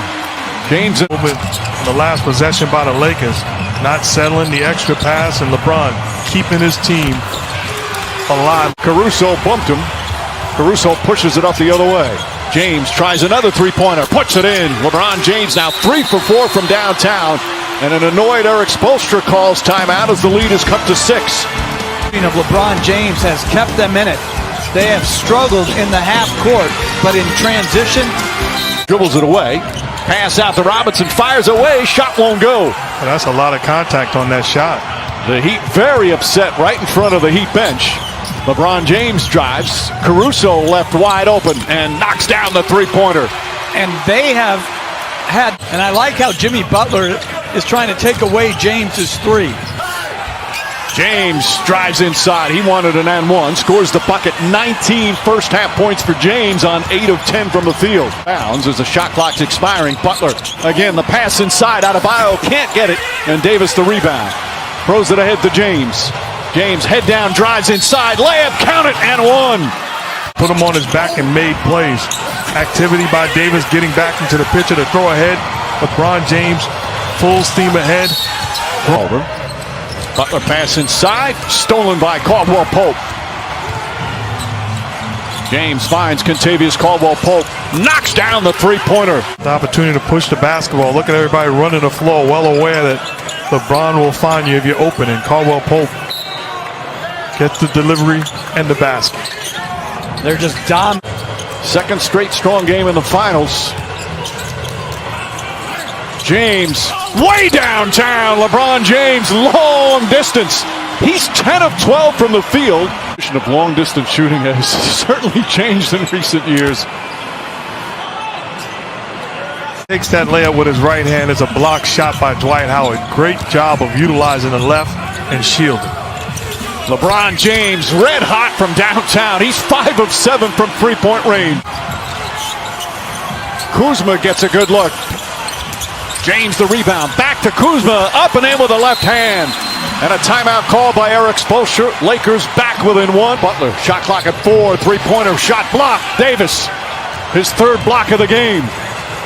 James. The last possession by the Lakers, not settling the extra pass, and LeBron keeping his team alive. Caruso bumped him. Caruso pushes it up the other way. James tries another three-pointer, puts it in. LeBron James now 3 for 4 from downtown. And an annoyed Eric Spoelstra calls timeout as the lead has come to 6. Of LeBron James has kept them in it. They have struggled in the half court, but in transition. Dribbles it away. Pass out to Robinson, fires away, shot won't go. Well, that's a lot of contact on that shot. The Heat very upset right in front of the Heat bench. LeBron James drives. Caruso left wide open and knocks down the three-pointer. And they have had, and I like how Jimmy Butler is trying to take away James's 3. James drives inside. He wanted an and one. Scores the bucket. 19 first-half points for James on 8 of 10 from the field. Bounds as the shot clock's expiring. Butler, again, the pass inside. Adebayo can't get it. And Davis the rebound. Throws it ahead to James. James head down, drives inside. Layup, count it, and one. Put him on his back and made plays. Activity by Davis getting back into the picture to throw ahead. LeBron James full steam ahead. Butler pass inside, stolen by Caldwell Pope. James finds Contavious Caldwell Pope, knocks down the three-pointer. The opportunity to push the basketball. Look at everybody running the floor, well aware that LeBron will find you if you're open, and Caldwell Pope gets the delivery and the basket. They're just dominating. Second straight strong game in the finals. James, way downtown. LeBron James, long distance. He's 10 of 12 from the field. Of long distance shooting has certainly changed in recent years. Takes that layup with his right hand. It's a block shot by Dwight Howard. Great job of utilizing the left and shielding. LeBron James, red hot from downtown. He's 5 of 7 from three-point range. Kuzma gets a good look. James the rebound. Back to Kuzma. Up and in with the left hand. And a timeout call by Eric Spoelstra. Lakers back within one. Butler, shot clock at 4. Three-pointer shot blocked. Davis, his third block of the game.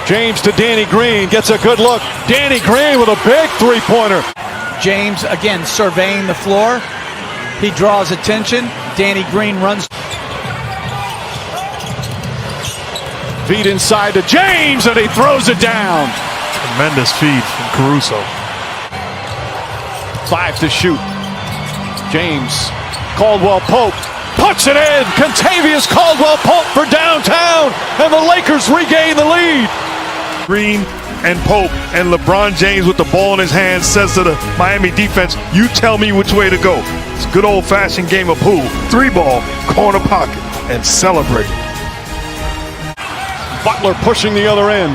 James to Danny Green. Gets a good look. Danny Green with a big three-pointer. James, again, surveying the floor. He draws attention. Danny Green runs. Feed inside to James, and he throws it down. Tremendous feed from Caruso. 5 to shoot. James, Caldwell Pope puts it in. Contavious Caldwell Pope for downtown, and the Lakers regain the lead. Green and Pope and LeBron James with the ball in his hand says to the Miami defense, you tell me which way to go. It's a good old-fashioned game of pool. 3-ball, corner pocket, and celebrate. Butler pushing the other end.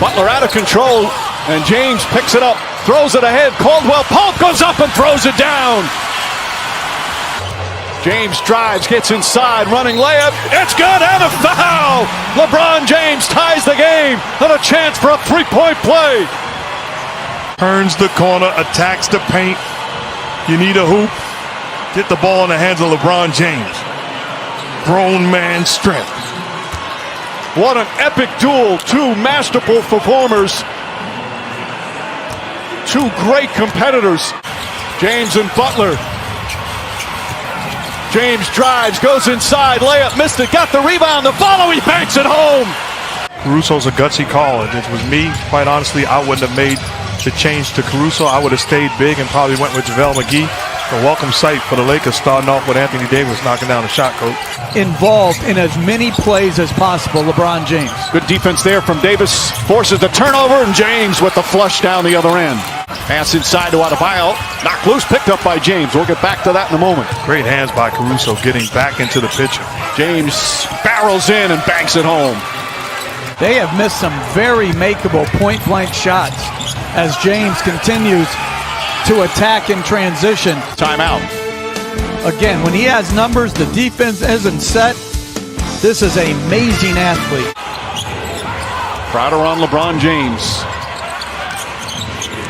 Butler out of control, and James picks it up, throws it ahead. Caldwell Pope goes up and throws it down. James drives, gets inside, running layup. It's good, and a foul. LeBron James ties the game, and a chance for a three-point play. Turns the corner, attacks the paint. You need a hoop. Get the ball in the hands of LeBron James. Grown man strength. What an epic duel. Two masterful performers. Two great competitors. James and Butler. James drives, goes inside, layup, missed it, got the rebound, the follow, he banks it home. Caruso's a gutsy call. If it was me, quite honestly, I wouldn't have made the change to Caruso. I would have stayed big and probably went with JaVale McGee. A welcome sight for the Lakers, starting off with Anthony Davis knocking down the shot, coach. Involved in as many plays as possible, LeBron James. Good defense there from Davis, forces the turnover, and James with the flush down the other end. Pass inside to Adebayo, knocked loose, picked up by James. We'll get back to that in a moment. Great hands by Caruso getting back into the picture. James barrels in and banks it home. They have missed some very makeable point-blank shots as James continues to attack in transition. Timeout. Again, when he has numbers, the defense isn't set. This is an amazing athlete. Crowder on LeBron James.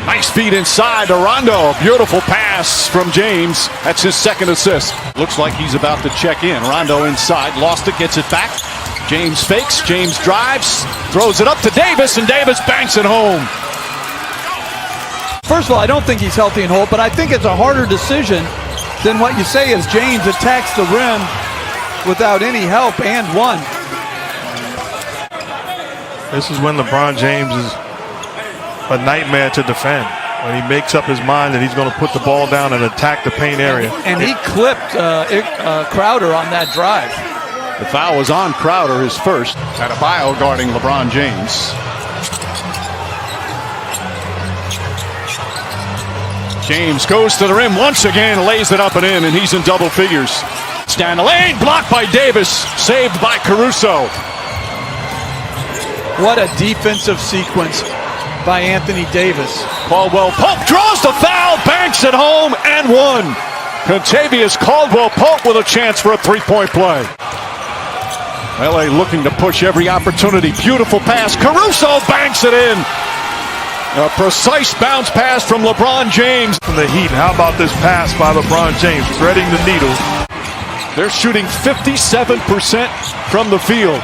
Nice feed inside to Rondo. A beautiful pass from James. That's his second assist. Looks like he's about to check in. Rondo inside, lost it, gets it back. James fakes, James drives, throws it up to Davis, and Davis banks it home. First of all, I don't think he's healthy and whole, but I think it's a harder decision than what you say as James attacks the rim without any help and one. This is when LeBron James is a nightmare to defend. When he makes up his mind that he's going to put the ball down and attack the paint area. And he clipped Crowder on that drive. The foul was on Crowder, his first. Adebayo guarding LeBron James. James goes to the rim once again, lays it up and in, and he's in double figures. It's down the lane, blocked by Davis, saved by Caruso. What a defensive sequence by Anthony Davis. Caldwell Pope draws the foul, banks it home, and one. Contavious Caldwell Pope with a chance for a three-point play. LA looking to push every opportunity. Beautiful pass. Caruso banks it in. A precise bounce pass from LeBron James. From the Heat, how about this pass by LeBron James, threading the needle. They're shooting 57% from the field.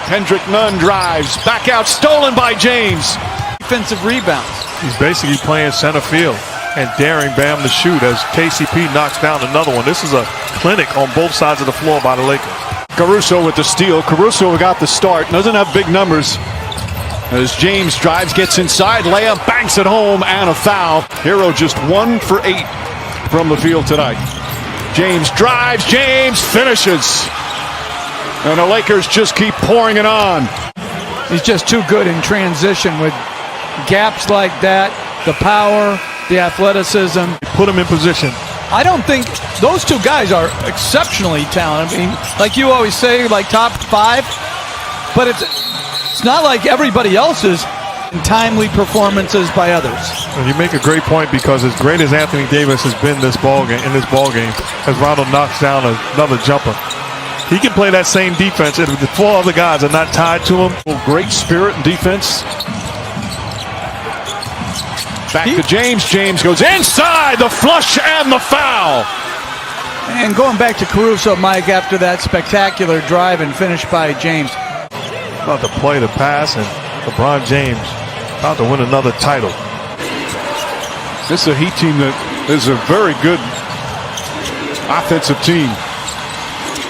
Kendrick Nunn drives, back out, stolen by James. Defensive rebounds. He's basically playing center field and daring Bam to shoot as KCP knocks down another one. This is a clinic on both sides of the floor by the Lakers. Caruso with the steal. Caruso got the start, doesn't have big numbers. As James drives, gets inside, layup, banks it home, and a foul. Hero just 1 for 8 from the field tonight. James drives, James finishes. And the Lakers just keep pouring it on. He's just too good in transition with gaps like that, the power, the athleticism. Put him in position. I don't think those two guys are exceptionally talented. I mean, like you always say, like top 5, but it's not like everybody else is in timely performances by others. And you make a great point, because as great as Anthony Davis has been in this ball game, as Rondo knocks down another jumper, he can play that same defense if the 4 other guys are not tied to him. Great spirit and defense. Back to James. James goes inside, the flush and the foul. And going back to Caruso, Mike, after that spectacular drive and finish by James. About to play the pass, and LeBron James about to win another title. This is a Heat team that is a very good offensive team.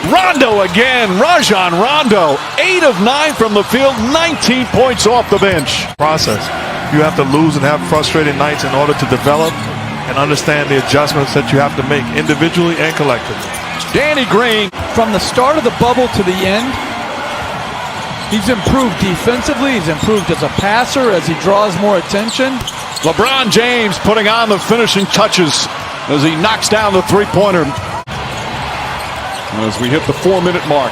Rondo again, Rajon Rondo, 8 of 9 from the field, 19 points off the bench. Process. You have to lose and have frustrated nights in order to develop and understand the adjustments that you have to make individually and collectively. Danny Green. From the start of the bubble to the end, he's improved defensively, he's improved as a passer as he draws more attention. LeBron James putting on the finishing touches as he knocks down the three-pointer. As we hit the 4-minute mark.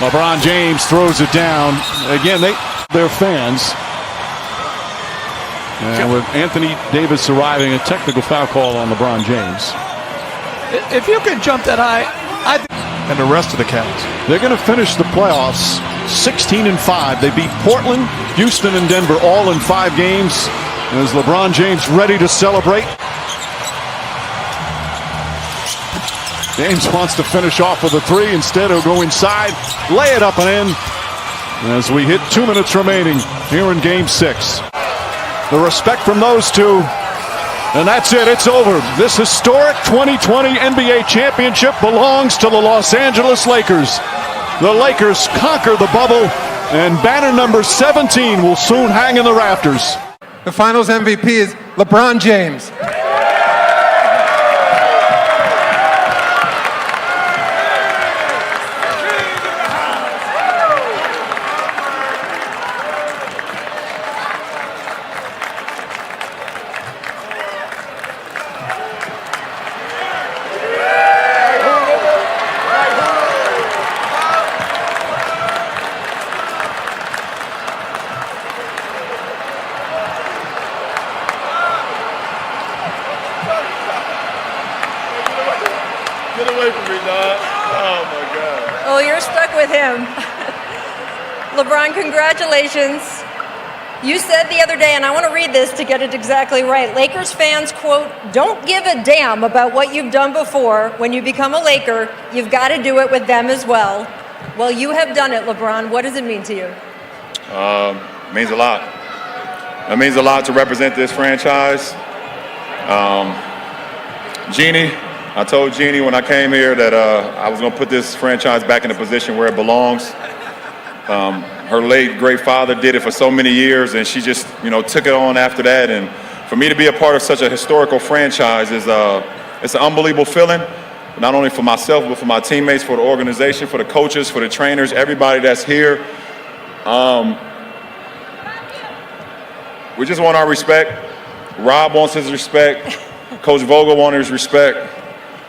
LeBron James throws it down. Again, they're fans. And with Anthony Davis arriving, a technical foul call on LeBron James. If you can jump that high, and the rest of the Cavs, they're going to finish the playoffs 16-5. They beat Portland, Houston, and Denver all in 5 games. And is LeBron James ready to celebrate? James wants to finish off with a 3. Instead, he'll go inside, lay it up and in. As we hit 2 minutes remaining here in Game 6. The respect from those two. And that's it. It's over. This historic 2020 NBA championship belongs to the Los Angeles Lakers. The Lakers conquer the bubble, and banner number 17 will soon hang in the rafters. The Finals MVP is LeBron James. Get away from me, dog. Oh, my God. Oh, you're stuck with him. LeBron, congratulations. You said the other day, and I want to read this to get it exactly right. Lakers fans, quote, don't give a damn about what you've done before. When you become a Laker, you've got to do it with them as well. Well, you have done it, LeBron. What does it mean to you? It means a lot. It means a lot to represent this franchise. Jeannie, I told Jeannie when I came here that I was going to put this franchise back in a position where it belongs. Her late great father did it for so many years, and she just, took it on after that. And for me to be a part of such a historical franchise is it's an unbelievable feeling, not only for myself, but for my teammates, for the organization, for the coaches, for the trainers, everybody that's here. We just want our respect. Rob wants his respect. Coach Vogel wants his respect.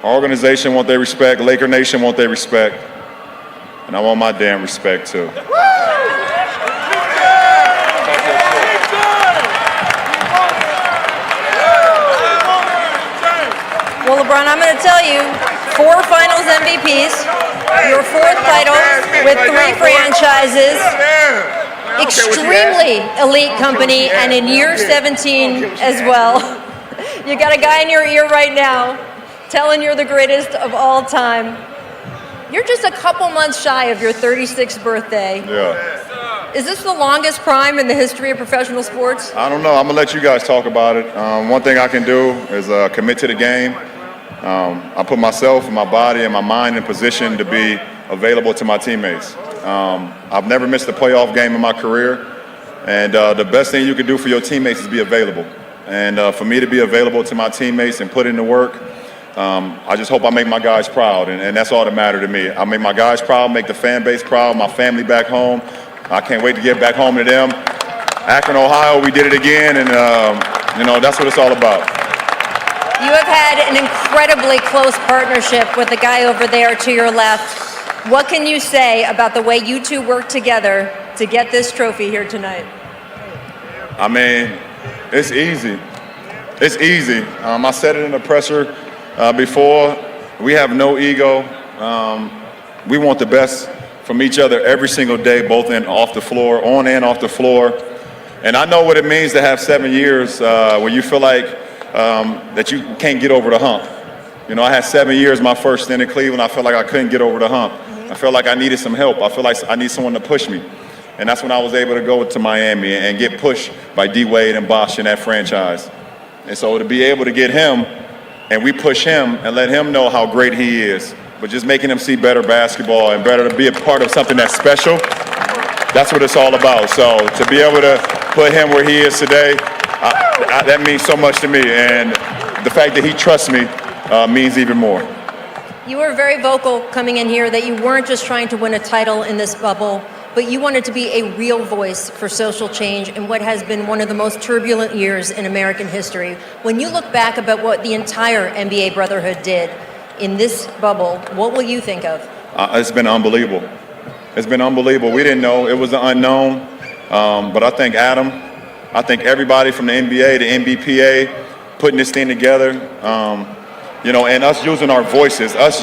Our organization wants their respect. Laker Nation wants their respect. And I want my damn respect, too. Well, LeBron, I'm going to tell you, 4 Finals MVPs, your 4th title with 3 franchises, extremely elite company, and in year 17 as well. You got a guy in your ear right now telling you're the greatest of all time. You're just a couple months shy of your 36th birthday. Yeah. Is this the longest prime in the history of professional sports? I don't know. I'm going to let you guys talk about it. One thing I can do is commit to the game. I put myself and my body and my mind in position to be available to my teammates. I've never missed a playoff game in my career. And the best thing you can do for your teammates is be available. And for me to be available to my teammates and put in the work, I just hope I make my guys proud, and that's all that matters to me. I make my guys proud, make the fan base proud, my family back home. I can't wait to get back home to them. Akron, Ohio, we did it again, and that's what it's all about. You have had an incredibly close partnership with the guy over there to your left. What can you say about the way you two worked together to get this trophy here tonight? I mean, it's easy. It's easy. I said it in the presser before. We have no ego. We want the best from each other every single day, both in off the floor, on and off the floor. And I know what it means to have 7 years where you feel like that you can't get over the hump. You know, I had 7 years my first stint in Cleveland. I felt like I couldn't get over the hump. I felt like I needed some help. I feel like I need someone to push me. And that's when I was able to go to Miami and get pushed by D-Wade and Bosh in that franchise. And so to be able to get him, and we push him and let him know how great he is, but just making him see better basketball and better to be a part of something that's special, that's what it's all about. So to be able to put him where he is today, that means so much to me. And the fact that he trusts me means even more. You were very vocal coming in here that you weren't just trying to win a title in this bubble, but you wanted to be a real voice for social change in what has been one of the most turbulent years in American history. When you look back about what the entire NBA Brotherhood did in this bubble, what will you think of? It's been unbelievable. It's been unbelievable. We didn't know. It was the unknown. But I thank Adam. I thank everybody from the NBA, the NBPA, putting this thing together. And us using our voices, us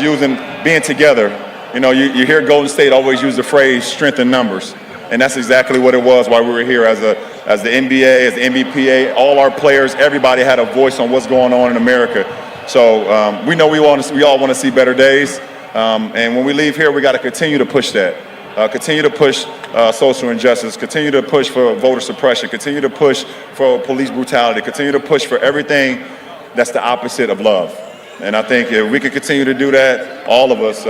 being together. You know, you hear Golden State always use the phrase strength in numbers. And that's exactly what it was while we were here as the NBA, as the NBPA, all our players, everybody had a voice on what's going on in America. So we know we all want to see better days. And when we leave here, we got to continue to push that. Continue to push social injustice, continue to push for voter suppression, continue to push for police brutality, continue to push for everything that's the opposite of love. And I think if we could continue to do that, all of us,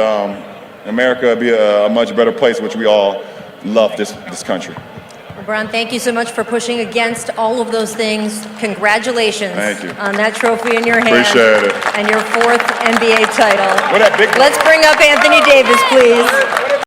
America would be a much better place, which we all love this country. LeBron, thank you so much for pushing against all of those things. Congratulations on that trophy in your hand. Appreciate it. And your 4th NBA title. What that big Let's bring up Anthony Davis, please.